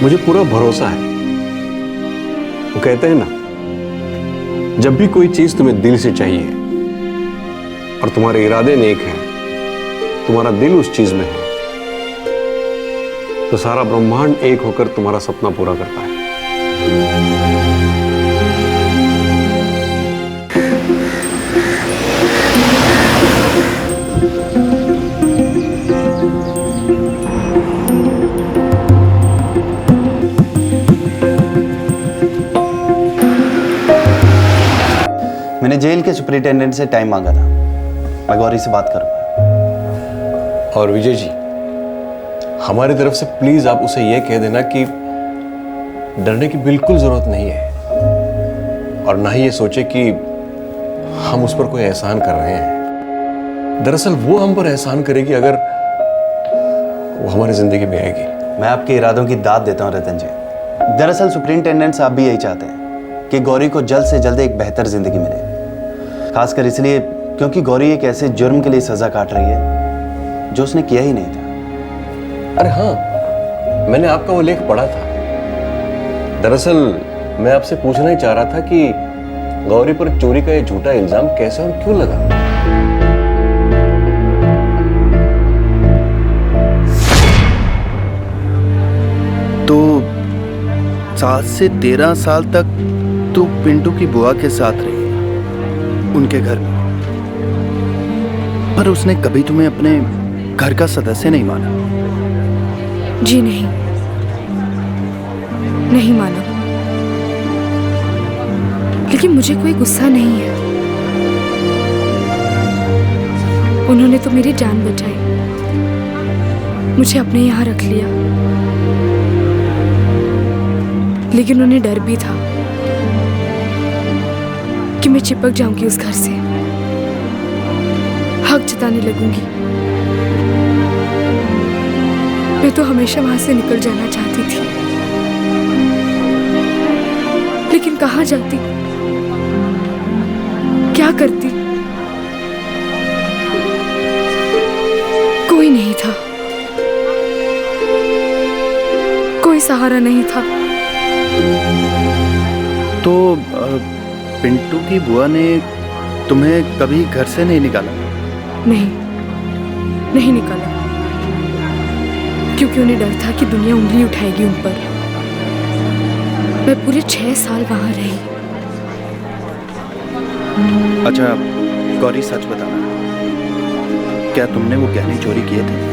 मुझे पूरा भरोसा है। वो कहते हैं ना, जब भी कोई चीज तुम्हें दिल से चाहिए और तुम्हारे इरादे नेक हैं, तुम्हारा दिल उस चीज में है, तो सारा ब्रह्मांड एक होकर तुम्हारा सपना पूरा करता है। मैंने जेल के सुपरिटेंडेंट से टाइम मांगा था, मैं गौरी से बात करूंगा। और विजय जी, हमारी तरफ से प्लीज आप उसे यह कह देना कि डरने की बिल्कुल जरूरत नहीं है, और ना ही ये सोचे कि हम उस पर कोई एहसान कर रहे हैं। दरअसल वो हम पर एहसान करेगी अगर वो हमारी जिंदगी में आएगी। मैं आपके इरादों की दाद देता हूं रतन जी। दरअसल सुपरिटेंडेंट साहब भी यही चाहते हैं कि गौरी को जल्द से जल्द एक बेहतर जिंदगी मिले, खासकर इसलिए क्योंकि गौरी एक ऐसे जुर्म के लिए सजा काट रही है जो उसने किया ही नहीं था। अरे हाँ, मैंने आपका वो लेख पढ़ा था। दरअसल मैं आपसे पूछना ही चाह रहा था कि गौरी पर चोरी का ये झूठा इल्जाम कैसे और क्यों लगा? तो 7 से 13 साल तक तू पिंटू की बुआ के साथ रही, उनके घर में, पर उसने कभी तुम्हें अपने घर का सदस्य नहीं माना? जी नहीं, नहीं माना। लेकिन मुझे कोई गुस्सा नहीं है। उन्होंने तो मेरी जान बचाई, मुझे अपने यहाँ रख लिया। लेकिन उन्हें डर भी था कि मैं चिपक जाऊंगी उस घर से, हक जताने लगूंगी। मैं तो हमेशा वहां से निकल जाना चाहती थी, लेकिन कहाँ जाती, क्या करती? कोई नहीं था, कोई सहारा नहीं था। तो पिंटू की बुआ ने तुम्हें कभी घर से नहीं निकाला? नहीं, नहीं निकाला, क्योंकि उन्हें डर था कि दुनिया उंगली उठाएगी उन पर। मैं पूरे 6 साल वहां रही। अच्छा गौरी, सच बताना, क्या तुमने वो गहने चोरी किए थे?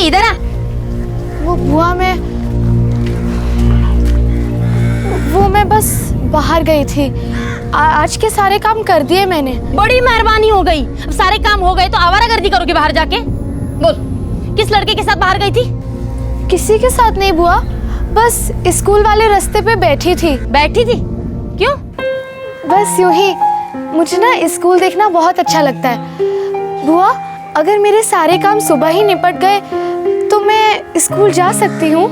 इधर आ। वो बुआ वो मैं बस बाहर गई थी। आज के सारे काम कर दिए मैंने। बड़ी मेहरबानी हो गई। अब सारे काम हो गए तो आवारागर्दी करोगे बाहर जाके? बोल, किस लड़के के साथ बाहर गई थी? किसी के साथ नहीं बुआ, बस स्कूल वाले रास्ते पे बैठी थी। बैठी थी? क्यों? बस यूं ही। मुझे ना स्कूल देखना बहुत अच्छा लगता है। बुआ, अगर मेरे सारे काम सुबह ही निपट गए तो मैं स्कूल जा सकती हूँ।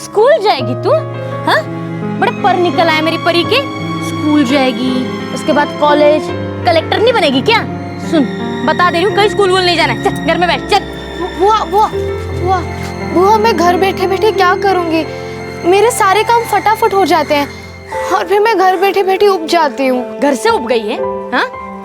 स्कूल जाएगी तू? हाँ, बड़े पर निकल आए मेरी परी के। स्कूल जाएगी, उसके बाद कॉलेज, कलेक्टर नहीं बनेगी क्या? सुन, बता दे रही हूँ, कहीं स्कूल वूल नहीं जाना है। चल घर में बैठ, चल। बुआ, मैं घर बैठे बैठे क्या करूँगी? मेरे सारे काम फटाफट हो जाते हैं और फिर मैं घर बैठे बैठे उब जाती हूँ। घर से उब गई है? हाँ?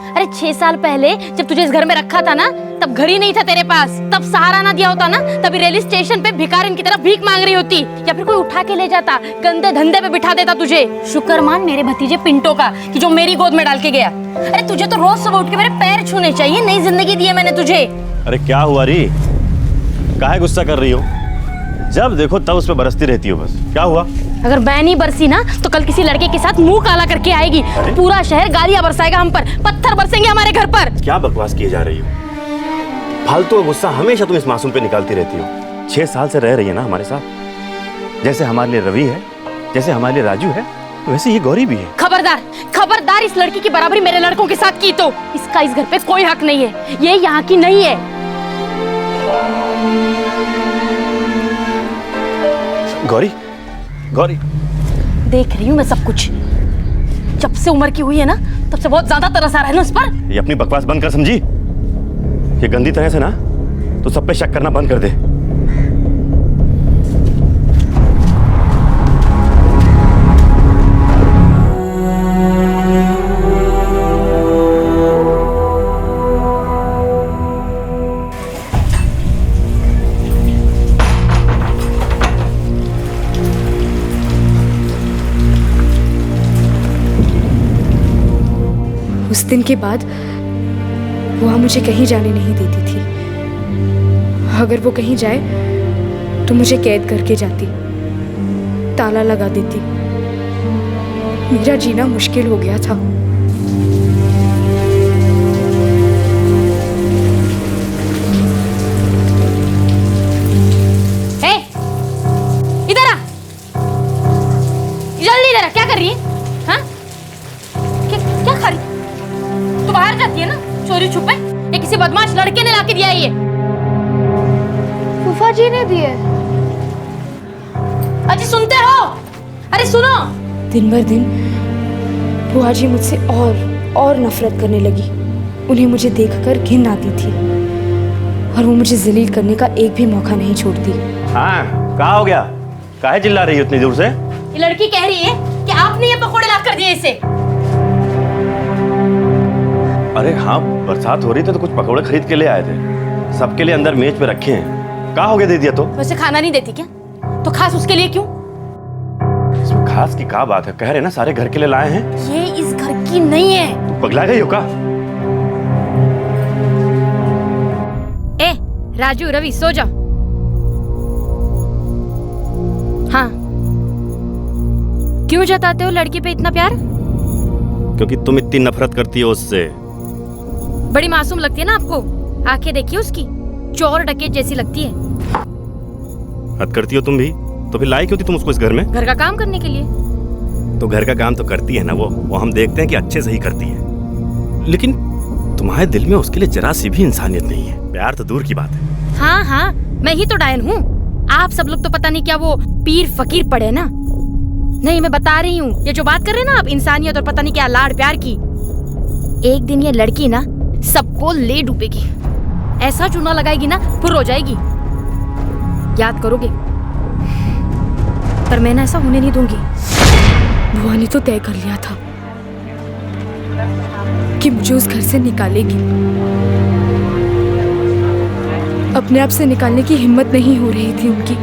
अरे 6 साल पहले जब तुझे इस घर में रखा था ना, तब घर ही नहीं था तेरे पास। तब सहारा ना दिया होता ना, तभी रेलवे स्टेशन पे भिखारिन की तरफ भीख मांग रही होती, या फिर कोई उठा के ले जाता, गंदे धंधे पे बिठा देता तुझे। शुक्र मान मेरे भतीजे पिंटो का कि जो मेरी गोद में डाल के गया। अरे तुझे तो रोज सुबह उठ के मेरे पैर छूने चाहिए। नई जिंदगी दी है मैंने तुझे। अरे क्या हुआ री? काहे गुस्सा कर रही हो? जब देखो तब उस पर बरसती रहती हो। बस क्या हुआ? अगर मैं नहीं बरसी ना तो कल किसी लड़के के साथ मुंह काला करके आएगी। पूरा शहर गालियां बरसाएगा हम पर, पत्थर बरसेंगे हमारे घर पर। क्या बकवास किए जा रही हो? फालतू गुस्सा हमेशा तुम इस मासूम पे निकालती रहती हो। 6 साल से रह रही है ना हमारे साथ। जैसे हमारे लिए रवि है, जैसे हमारे लिए राजू है, वैसे ये गौरी भी है। खबरदार, खबरदार, इस लड़की की बराबरी मेरे लड़कों के साथ की तो इसका इस घर पे कोई हक नहीं है। ये यहाँ की नहीं है। गौरी, गौरी, देख रही हूँ मैं सब कुछ। जब से उम्र की हुई है ना, तब से बहुत ज्यादा तरस आ रहा है ना उस पर। ये अपनी बकवास बंद कर, समझी? ये गंदी तरह से ना तो सब पे शक करना बंद कर दे। उस दिन के बाद बुआ मुझे कहीं जाने नहीं देती थी। अगर वो कहीं जाए तो मुझे कैद करके जाती, ताला लगा देती। मेरा जीना मुश्किल हो गया था। इधर आ, जल्दी इधर आ। क्या कर रही है? हाँ? क्या खा रही? तू बाहर जाती है ना चोरी छुपे? ये किसी बदमाश लड़के ने लाके दिया है ये। फूफा जी ने दिए। अजी सुनते हो? अरे सुनो। दिन भर दिन बुआ जी मुझसे और नफरत करने लगी। उन्हें मुझे देखकर घिन आती थी और वो मुझे जलील करने का एक भी मौका नहीं छोड़ती। हाँ, क्या हो गया? काहे चिल्ला रही हो इतनी दूर से? ये लड़की कह रही है कि आपने ये पकोड़े ला कर दिए इसे। अरे हाँ, बरसात हो रही थी तो कुछ पकौड़े खरीद के ले आए थे। सबके लिए अंदर मेज पे रखे हैं। क्या हो गया दे दिया तो? वैसे खाना नहीं देती क्या? तो खास उसके लिए क्यों? इसमें खास की क्या बात है? कह रहे ना सारे घर के लिए लाए हैं। ये इस घर की नहीं है। तू पगला गई हो क्या? ए राजू, रवि सो जाओ। हाँ, क्यों जताते हो लड़की पे इतना प्यार? क्योंकि तुम इतनी नफरत करती हो उससे। बड़ी मासूम लगती है ना आपको। आंखें देखिए उसकी, चोर डकैत जैसी लगती है। हद करती हो तुम भी। तो फिर लाई क्यों थी तुम उसको इस घर में? घर का काम करने के लिए। तो घर का काम तो करती है ना वो हम देखते हैं कि अच्छे से ही करती है। लेकिन तुम्हारे दिल में उसके लिए जरा सी भी इंसानियत नहीं है। प्यार तो दूर की बात है। हाँ हाँ, मैं ही तो डायन हूँ। आप सब लोग तो पता नहीं क्या वो पीर फकीर पड़े ना। नहीं, मैं बता रही हूँ, ये जो बात कर रहे हैं ना आप इंसानियत और पता नहीं क्या लाड़ प्यार की, एक दिन ये लड़की ना सबको ले डूबेगी। ऐसा चूना लगाएगी ना फुर हो जाएगी। याद करोगे? पर मैं ना ऐसा होने नहीं दूंगी। बुआ ने तो तय कर लिया था कि मुझे उस घर से निकालेगी। अपने आप से निकालने की हिम्मत नहीं हो रही थी उनकी।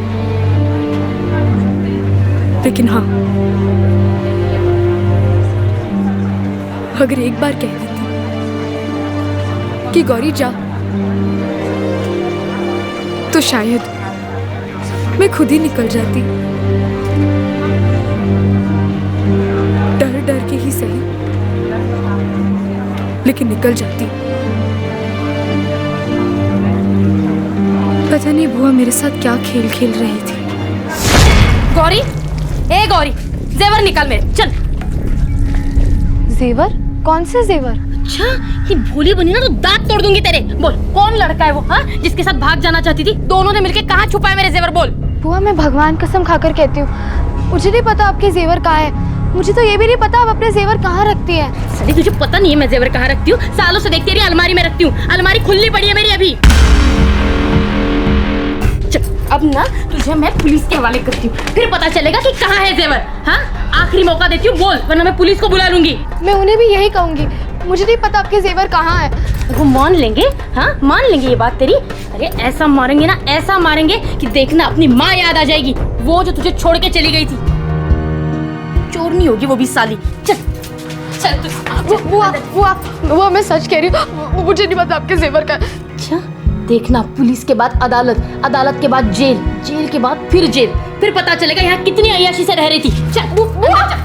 लेकिन हाँ, अगर एक बार कह देती कि गौरी जा, तो शायद मैं खुद ही निकल जाती। डर डर के ही सही, लेकिन निकल जाती। पता नहीं बुआ मेरे साथ क्या खेल खेल रही थी। गौरी, ए गौरी, जेवर निकाल मेरे, चल। जेवर? कौन से जेवर? अच्छा, ये भोली बनी ना तो दांत तोड़ दूंगी तेरे। बोल, कौन लड़का है वो, हाँ, जिसके साथ भाग जाना चाहती थी? दोनों ने मिलके कहाँ छुपाए मेरे जेवर? बोल। बुआ, मैं भगवान कसम खाकर कहती हूँ, मुझे नहीं पता आपके जेवर कहाँ है। मुझे तो ये भी नहीं पता आप अपने जेवर कहाँ रखती है। सदी, तुझे पता नहीं है मैं जेवर कहाँ रखती हूँ? सालों से देखती रही, अलमारी में रखती हूँ। अलमारी खुली पड़ी है मेरी अभी। अब ना तुझे मैं पुलिस के हवाले करती हूँ, फिर पता चलेगा कि कहाँ है जेवर। हाँ, आखिरी मौका देती हूँ, बोल, वरना मैं पुलिस को बुला लूंगी। मैं उन्हें भी यही कहूंगी, मुझे नहीं पता आपके जेवर कहाँ है। वो मान लेंगे, हाँ मान लेंगे ये बात तेरी। अरे ऐसा मारेंगे ना, ऐसा मारेंगे कि देखना अपनी माँ याद आ जाएगी, वो जो तुझे छोड़ के चली गई थी। चोरनी होगी वो भी साली। चल चल तू। वो मैं सच कह रही हूँ, मुझे नहीं पता आपके जेवर का। अच्छा, देखना, पुलिस के बाद अदालत, अदालत के बाद जेल, जेल के बाद फिर जेल, फिर पता चलेगा यहाँ कितनी अय्याशी से रह रही थी। चल चल।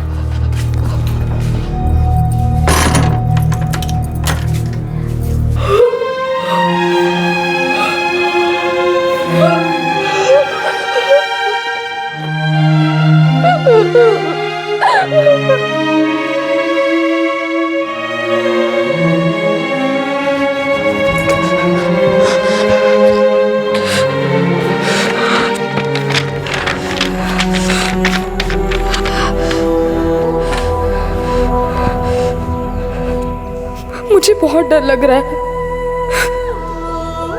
मुझे बहुत डर लग रहा है,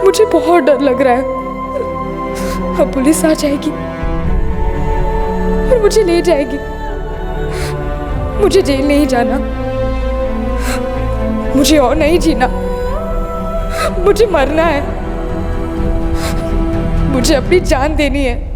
मुझे बहुत डर लग रहा है। अब पुलिस आ जाएगी और मुझे ले जाएगी। मुझे जेल नहीं जाना, मुझे और नहीं जीना, मुझे मरना है, मुझे अपनी जान देनी है।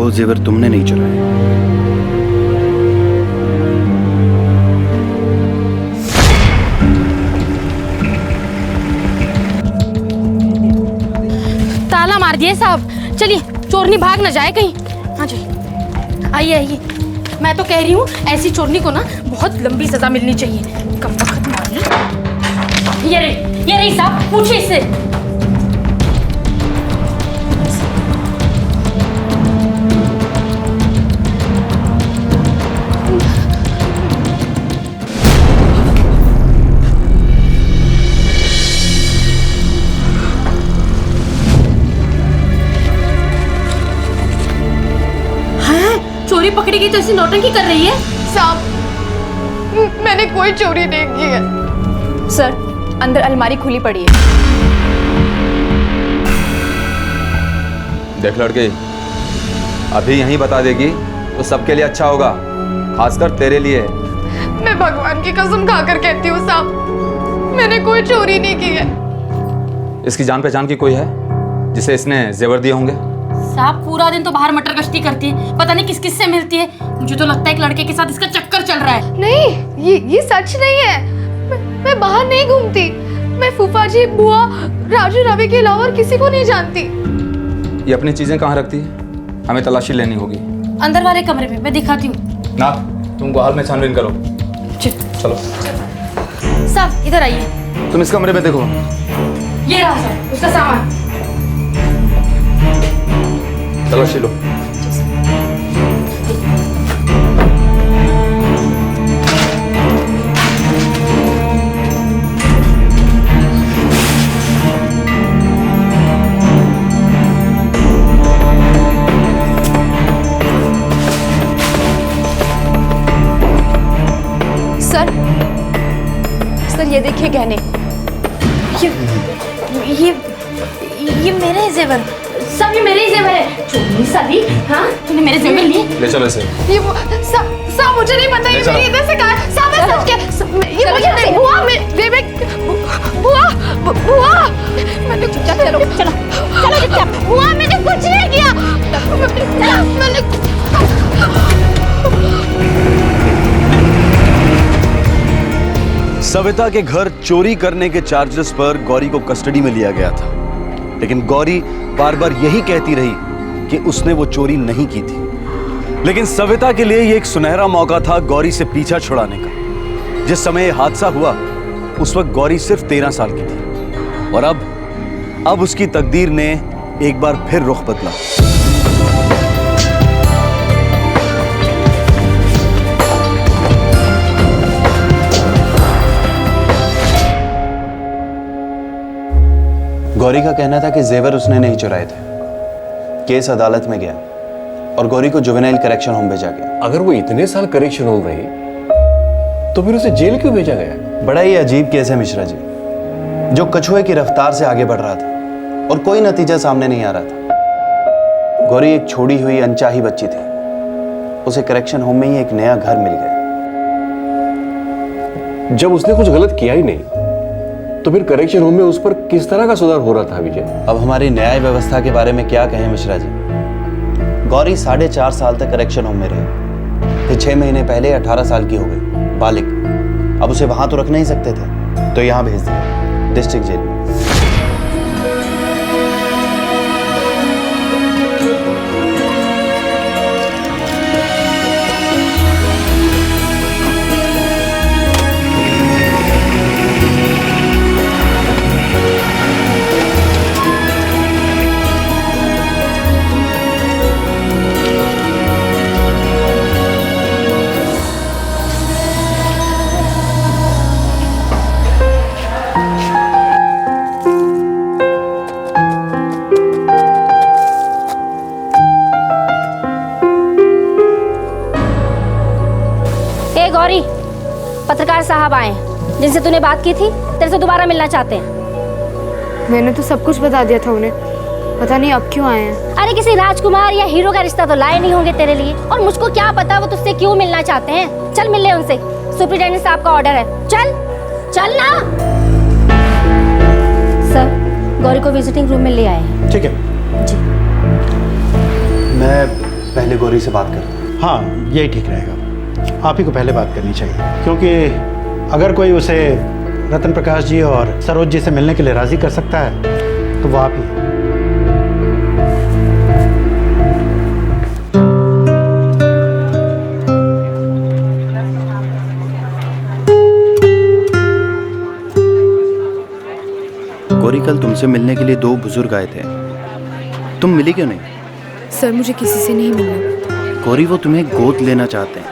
वो जेवर तुमने नहीं चुराए। ताला मार दिए साहब। चलिए, चोरनी भाग ना जाए कहीं। हाँ जी, आइए आइए। मैं तो कह रही हूँ ऐसी चोरनी को ना बहुत लंबी सजा मिलनी चाहिए। कब तक खत्म होगी? ये रही साहब, पूछिए इससे। चोरी पकड़ी गई तो ऐसी नौटंकी कर रही है। साहब, मैंने कोई चोरी नहीं की है। सर, अंदर अलमारी खुली पड़ी है। देख लड़के, अभी यहीं बता देगी तो सबके लिए अच्छा होगा, खासकर तेरे लिए। मैं भगवान की कसम खाकर कहती हूँ साहब, मैंने कोई चोरी नहीं की है। इसकी जान पहचान की कोई है जिसे इसने जेवर दिए होंगे? साहब, पूरा दिन तो बाहर मटर गश्ती करती है, पता नहीं किस किस से मिलती है। मुझे तो लगता है एक लड़के के साथ इसका चक्कर चल रहा है। नहीं, ये सच नहीं है। मैं बाहर नहीं घूमती। मैं फूफा जी, बुआ, राजू, रवि के अलावा और किसी को नहीं जानती। ये अपनी चीजें कहाँ रखती है? हमें तलाशी लेनी होगी। अंदर वाले कमरे में, मैं दिखाती हूँ। ना, तुम गुहाल में छानबीन करो। चलो साहब, इधर आइए। तुम इस कमरे में देखो। ये रहा साहब उसका सामान। तलाशी लो। सर, ये देखिए गहने। ये मेरे जेवर। सब ये मेरे जेवर है। चोरी साली, हाँ? तूने मेरे जेवर लिए? ले चलो इसे। ये साहब, मुझे नहीं पता, ये मेरी इधर से कहा। साहब, मैं सच कह, ये मुझे नहीं। बुआ, बुआ, मैंने चलो चुपचाप। बुआ, मैंने कुछ नहीं किया। सविता के घर चोरी करने के चार्जेस पर गौरी को कस्टडी में लिया गया था, लेकिन गौरी बार बार यही कहती रही कि उसने वो चोरी नहीं की थी। लेकिन सविता के लिए ये एक सुनहरा मौका था गौरी से पीछा छुड़ाने का। जिस समय यह हादसा हुआ उस वक्त गौरी सिर्फ 13 साल की थी और अब उसकी तकदीर ने एक बार फिर रुख बदला। गौरी का कहना था कि जेवर उसने नहीं चुराए थे। केस अदालत में गया और गौरी को जुवेनाइल करेक्शन होम भेजा गया। अगर वो इतने साल करेक्शन होम रही तो फिर उसे जेल क्यों भेजा गया? बड़ा ही अजीब केस है मिश्रा जी, जो कछुए की रफ्तार से आगे बढ़ रहा था और कोई नतीजा सामने नहीं आ रहा था। गौरी एक छोड़ी हुई अनचाही बच्ची थी, उसे करेक्शन होम में ही एक नया घर मिल गया। जब उसने कुछ गलत किया ही नहीं तो फिर करेक्शन होम में उस पर किस तरह का सुधार हो रहा था विजय? अब हमारी न्याय व्यवस्था के बारे में क्या कहें मिश्रा जी। गौरी 4.5 साल तक करेक्शन होम में रही, फिर 6 महीने पहले 18 साल की हो गई, बालिग। अब उसे वहां तो रख नहीं सकते थे तो यहां भेज दिया, डिस्ट्रिक्ट जेल में। गौरी, पत्रकार साहब आए हैं, जिनसे तूने बात की थी, तेरे से दोबारा मिलना चाहते हैं। मैंने तो सब कुछ बता दिया था उन्हें, पता नहीं अब क्यों आए हैं। अरे किसी राजकुमार या हीरो का रिश्ता तो लाए नहीं होंगे तेरे लिए, और मुझको क्या पता वो तुझसे क्यों मिलना चाहते हैं। चल मिल ले उनसे, सुप्रिंटेंडेंट साहब का ऑर्डर है। चल ना। सर, गौरी को विजिटिंग रूम में ले आए हैं। ठीक है मैं पहले गौरी से बात करें। हाँ, यही ठीक रहेगा। आप ही को पहले बात करनी चाहिए, क्योंकि अगर कोई उसे रतन प्रकाश जी और सरोज जी से मिलने के लिए राजी कर सकता है तो वो आप ही। गौरी, कल तुमसे मिलने के लिए 2 बुजुर्ग आए थे, तुम मिली क्यों नहीं? सर मुझे किसी से नहीं मिलना। गौरी, वो तुम्हें गोद लेना चाहते हैं।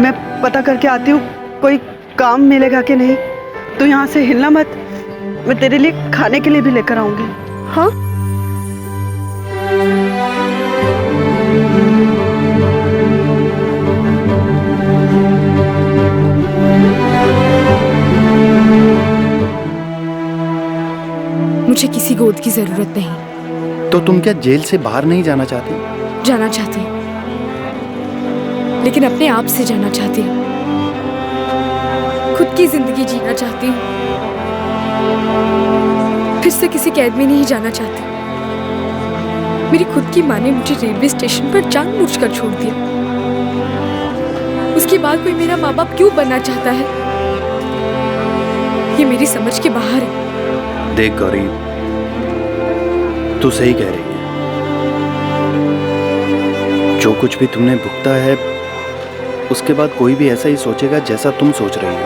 मैं पता करके आती हूँ कोई काम मिलेगा कि नहीं। तो यहाँ से हिलना मत, मैं तेरे लिए खाने के लिए भी लेकर आऊंगी। हाँ, मुझे किसी गोद की जरूरत नहीं। तो तुम क्या जेल से बाहर नहीं जाना चाहती? जाना चाहती हूँ, लेकिन अपने आप से जाना चाहती हूँ। खुद की जिंदगी जीना चाहती हूँ। फिर से किसी कैद में नहीं जाना चाहती। मेरी खुद की माँ ने मुझे रेलवे स्टेशन पर जानबूझकर छोड़ दिया। उसके बाद कोई मेरा माँ बाप क्यों बनना चाहता है, ये मेरी समझ के बाहर है। देख गौरी, तू सही कह रही है। जो कुछ भी तुमने भुगता है, उसके बाद कोई भी ऐसा ही सोचेगा जैसा तुम सोच रही हो।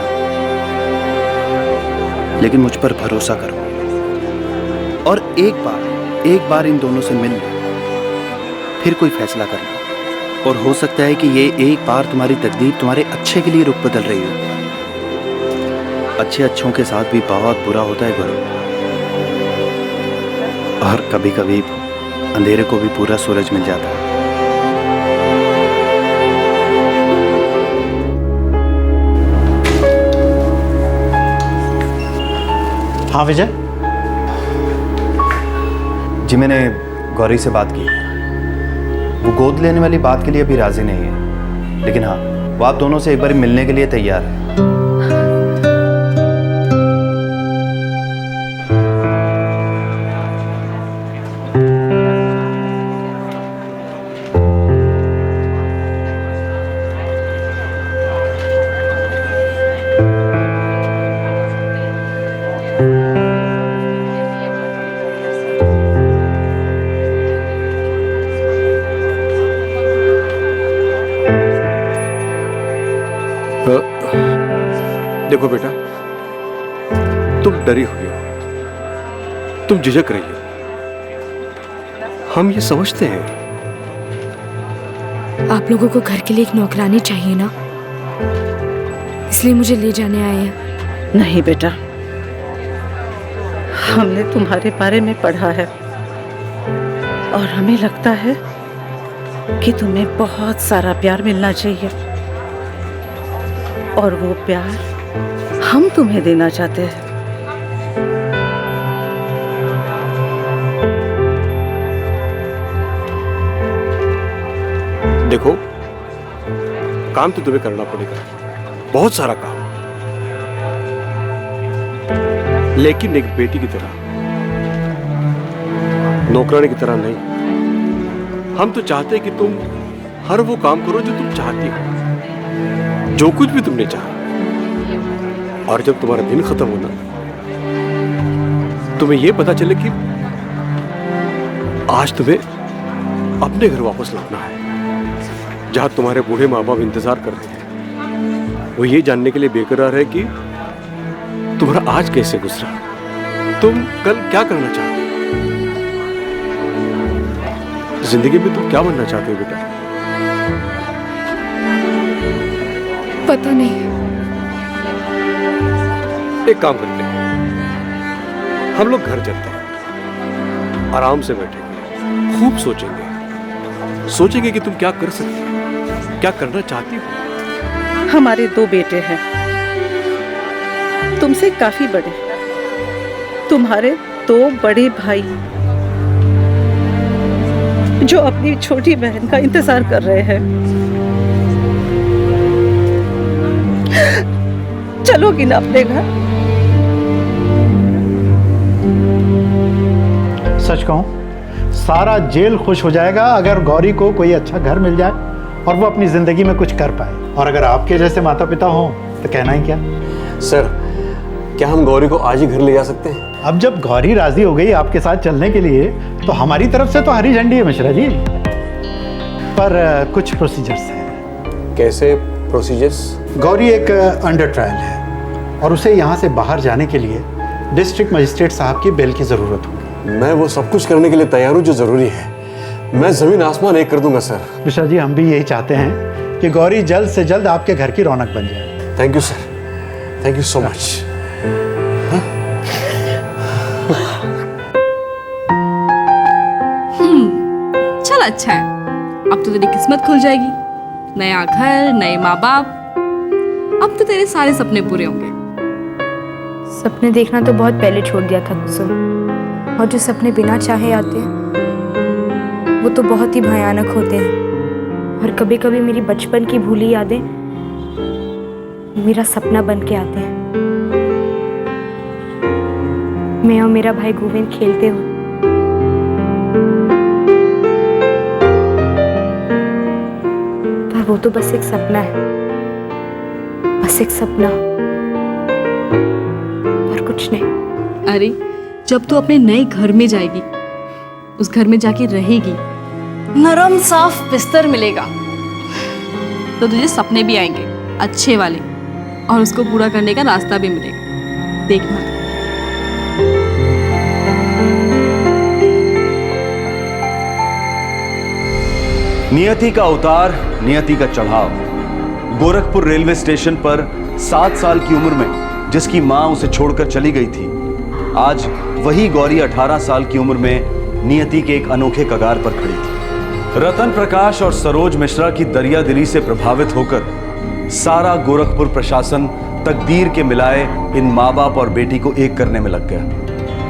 लेकिन मुझ पर भरोसा करो और एक बार इन दोनों से मिल लो, फिर कोई फैसला करना। और हो सकता है कि ये एक बार तुम्हारी तकदीर तुम्हारे अच्छे के लिए रुख बदल रही हो। अच्छों के साथ भी बहुत बुरा होता है गौरी, और कभी कभी अंधेरे को भी पूरा सूरज मिल जाता है। हाँ विजय जी, मैंने गौरी से बात की। वो गोद लेने वाली बात के लिए अभी राजी नहीं है, लेकिन हाँ, वो आप दोनों से एक बार मिलने के लिए तैयार है। देखो बेटा, तुम डरी हुई हो, तुम झिझक रही हो, हम ये समझते हैं। आप लोगों को घर के लिए एक नौकरानी चाहिए ना, इसलिए मुझे ले जाने आए हैं। नहीं बेटा, हमने तुम्हारे बारे में पढ़ा है और हमें लगता है कि तुम्हें बहुत सारा प्यार मिलना चाहिए, और वो प्यार हम तुम्हें देना चाहते हैं। देखो, काम तो तुम्हें करना पड़ेगा, बहुत सारा काम, लेकिन एक बेटी की तरह, नौकरानी की तरह नहीं। हम तो चाहते हैं कि तुम हर वो काम करो जो तुम चाहती हो, जो कुछ भी तुमने चाहा। और जब तुम्हारा दिन खत्म होना, तुम्हें यह पता चले कि आज तुम्हें अपने घर वापस लौटना है, जहां तुम्हारे बूढ़े माँ बाप इंतजार कर रहे हैं। वो ये जानने के लिए बेकरार है कि तुम्हारा आज कैसे गुजरा, तुम कल क्या करना चाहते हो, जिंदगी में तुम क्या बनना चाहते हो बेटा? पता नहीं। एक काम करते हैं, हम लोग घर चलते हैं, आराम से बैठेंगे, खूब सोचेंगे कि तुम क्या कर सकती हो, क्या करना चाहती हो। हमारे 2 बेटे हैं, तुमसे काफी बड़े, तुम्हारे 2 बड़े भाई जो अपनी छोटी बहन का इंतजार कर रहे हैं। चलोगी ना अपने घर? सच कहूं, सारा जेल खुश हो जाएगा अगर गौरी को कोई अच्छा घर मिल जाए और वो अपनी जिंदगी में कुछ कर पाए। और अगर आपके जैसे माता पिता हों तो कहना ही क्या। सर, क्या हम गौरी को आज ही घर ले जा सकते हैं? अब जब गौरी राजी हो गई आपके साथ चलने के लिए तो हमारी तरफ से तो हरी झंडी है मिश्रा जी, पर कुछ प्रोसीजर्स हैं। कैसे प्रोसीजर्स? गौरी एक अंडर ट्रायल है और उसे यहाँ से बाहर जाने के लिए डिस्ट्रिक्ट मजिस्ट्रेट साहब की बेल की जरूरत होगी। मैं वो सब कुछ करने के लिए तैयार हूँ जो जरूरी है। मैं जमीन आसमान एक कर दूंगा सर। मिश्रा जी, हम भी यही चाहते हैं कि गौरी जल्द से जल्द आपके घर की रौनक बन जाए। Thank you sir, thank you so much. चल अच्छा है, अब तो तेरी किस्मत खुल जाएगी। नया घर, नए माँ बाप, अब तो तेरे सारे सपने पूरे होंगे। सपने देखना तो बहुत पहले छोड़ दिया था कुसुम, और जो सपने बिना चाहे आते हैं वो तो बहुत ही भयानक होते हैं। और कभी कभी मेरी बचपन की भूली यादें मेरा सपना बन के आते हैं। मैं और मेरा भाई गोविंद खेलते हुए पर वो तो बस एक सपना है, बस एक सपना और कुछ नहीं। अरे जब तू अपने नए घर में जाएगी, उस घर में जाके रहेगी, नरम साफ बिस्तर मिलेगा, तो तुझे सपने भी आएंगे अच्छे वाले, और उसको पूरा करने का रास्ता भी मिलेगा। देखना। नियति का उतार, नियति का चढ़ाव। गोरखपुर रेलवे स्टेशन पर 7 साल की उम्र में जिसकी मां उसे छोड़कर चली गई थी, आज वही गौरी 18 साल की उम्र में नियति के एक अनोखे कगार पर खड़ी थी। रतन प्रकाश और सरोज मिश्रा की दरियादिली से प्रभावित होकर सारा गोरखपुर प्रशासन तकदीर के मिलाए इन माँ बाप और बेटी को एक करने में लग गया।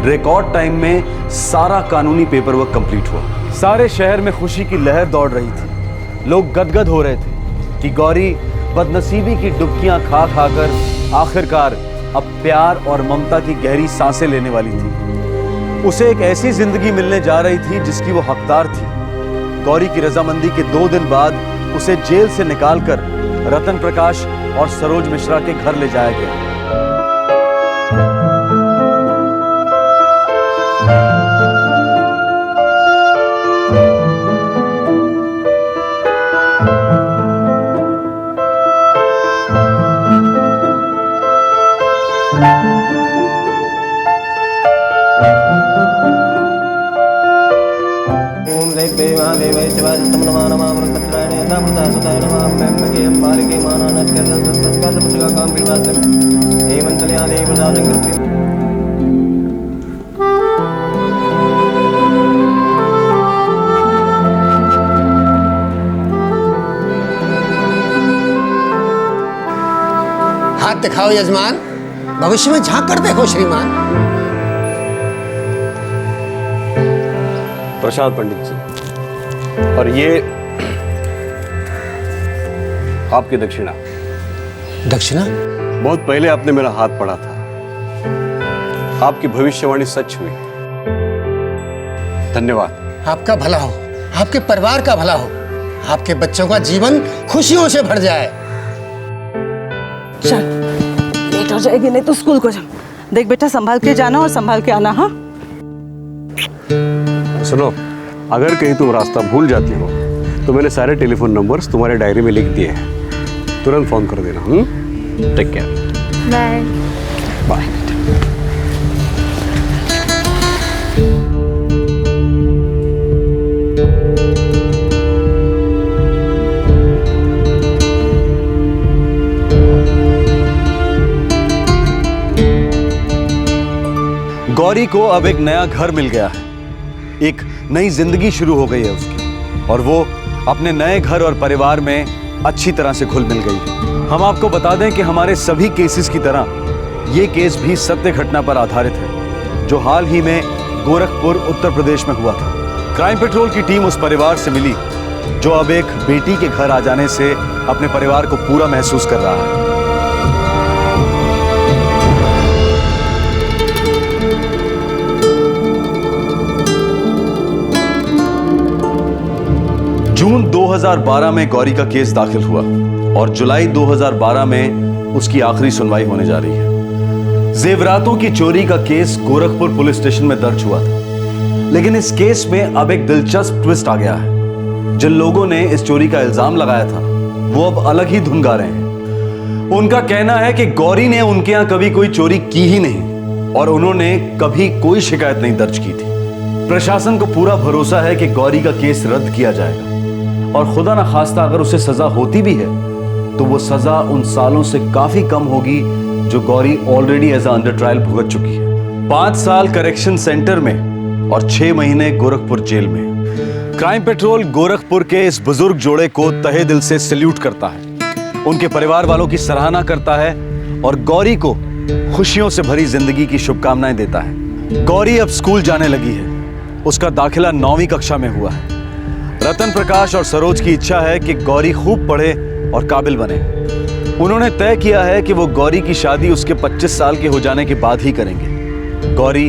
रिकॉर्ड टाइम में सारा कानूनी पेपरवर्क कंप्लीट हुआ। सारे शहर में खुशी की लहर दौड़ रही थी। लोग गदगद हो रहे थे कि गौरी बदनसीबी की डुबकियां खा खाकर आखिरकार अब प्यार और ममता की गहरी सांसें लेने वाली थी। उसे एक ऐसी जिंदगी मिलने जा रही थी जिसकी वो हकदार थी। गौरी की रजामंदी के 2 दिन बाद उसे जेल से निकालकर रतन प्रकाश और सरोज मिश्रा के घर ले जाया गया। ओम देव महादेवाय शिवाय नमः नमः वरकत्राणे नमः सुताय नमः ब्रह्मके अंबालिके मानानत करन तत्काल पुत्रका काम विवादन हेमंतल्या देवदानं कृति। हाथ दिखाओ यजमान, भविष्य में झांक कर देखो श्रीमान। प्रसाद पंडित जी, और ये आपकी दक्षिणा। दक्षिणा? बहुत पहले आपने मेरा हाथ पढ़ा था, आपकी भविष्यवाणी सच हुई। धन्यवाद। आपका भला हो, आपके परिवार का भला हो, आपके बच्चों का जीवन खुशियों से भर जाए। चल, लेट हो जाएगी नहीं तो स्कूल को जा। देख बेटा, संभाल के जाना और संभाल के आना। हाँ, सुनो, अगर कहीं तुम रास्ता भूल जाती हो तो मैंने सारे टेलीफोन नंबर्स तुम्हारे डायरी में लिख दिए हैं, तुरंत फोन कर देना। Take care. Bye bye. Gauri को अब एक नया घर मिल गया है, एक नई जिंदगी शुरू हो गई है उसकी, और वो अपने नए घर और परिवार में अच्छी तरह से घुल मिल गई है। हम आपको बता दें कि हमारे सभी केसेस की तरह ये केस भी सत्य घटना पर आधारित है, जो हाल ही में गोरखपुर उत्तर प्रदेश में हुआ था। क्राइम पेट्रोल की टीम उस परिवार से मिली जो अब एक बेटी के घर आ जाने से अपने परिवार को पूरा महसूस कर रहा है। जून 2012 में गौरी का केस दाखिल हुआ और जुलाई 2012 में उसकी आखिरी सुनवाई होने जा रही है। जेवरातों की चोरी का केस गोरखपुर पुलिस स्टेशन में दर्ज हुआ था, लेकिन इस केस में अब एक दिलचस्प ट्विस्ट आ गया है। जिन लोगों ने इस चोरी का इल्जाम लगाया था वो अब अलग ही धुन गा रहे हैं। उनका कहना है कि गौरी ने उनके यहां कभी कोई चोरी की ही नहीं और उन्होंने कभी कोई शिकायत नहीं दर्ज की थी। प्रशासन को पूरा भरोसा है कि गौरी का केस रद्द किया जाएगा और खुदा ना खास्ता अगर उसे सजा होती भी है तो वो सजा उन सालों से काफी कम होगी जो Gauri already as under trial भुगत चुकी है। 5 साल करेक्शन सेंटर में और 6 महीने गोरखपुर जेल में। क्राइम पेट्रोल गोरखपुर के इस बुजुर्ग जोड़े को तहे दिल से सैल्यूट करता है, उनके परिवार वालों की सराहना करता है और गौरी को खुशियों से भरी जिंदगी की शुभकामनाएं देता है। गौरी अब स्कूल जाने लगी है, उसका दाखिला 9वीं कक्षा में हुआ है। रतन प्रकाश और सरोज की इच्छा है कि गौरी खूब पढ़े और काबिल बने। उन्होंने तय किया है कि वो गौरी की शादी उसके 25 साल के हो जाने के बाद ही करेंगे। गौरी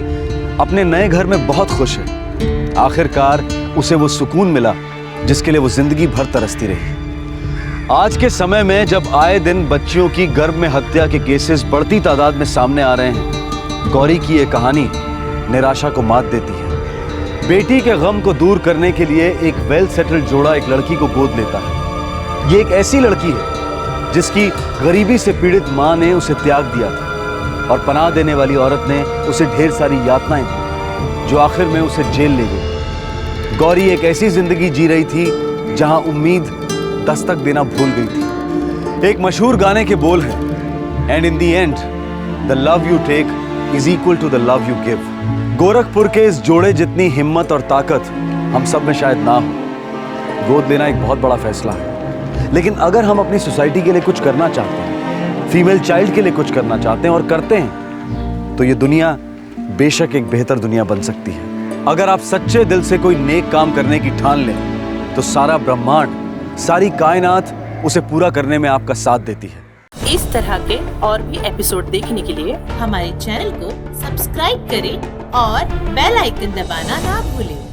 अपने नए घर में बहुत खुश है। आखिरकार उसे वो सुकून मिला जिसके लिए वो जिंदगी भर तरसती रही। आज के समय में जब आए दिन बच्चियों की गर्भ में हत्या के केसेस बढ़ती तादाद में सामने आ रहे हैं, गौरी की ये कहानी निराशा को मात देती है। बेटी के गम को दूर करने के लिए एक वेल सेटल्ड जोड़ा एक लड़की को गोद लेता है। ये एक ऐसी लड़की है जिसकी गरीबी से पीड़ित मां ने उसे त्याग दिया था और पनाह देने वाली औरत ने उसे ढेर सारी यातनाएं दी जो आखिर में उसे जेल ले गई। गौरी एक ऐसी जिंदगी जी रही थी जहां उम्मीद दस्तक देना भूल गई थी। एक मशहूर गाने के बोल हैं, and in the end the love you take is equal to the love you give. Gorakhpur के इस जोड़े जितनी हिम्मत और ताकत हम सब में शायद ना हो। गोद लेना एक बहुत बड़ा फैसला है, लेकिन अगर हम अपनी सोसाइटी के लिए कुछ करना चाहते हैं, फीमेल चाइल्ड के लिए कुछ करना चाहते हैं और करते हैं, तो ये दुनिया बेशक एक बेहतर दुनिया बन सकती है। अगर आप सच्चे दिल से कोई नेक काम करने की ठान लें तो सारा ब्रह्मांड, सारी कायनात उसे पूरा करने में आपका साथ देती है। इस तरह के और भी एपिसोड देखने के लिए हमारे चैनल को सब्सक्राइब करें और बेल आइकन दबाना ना भूलें।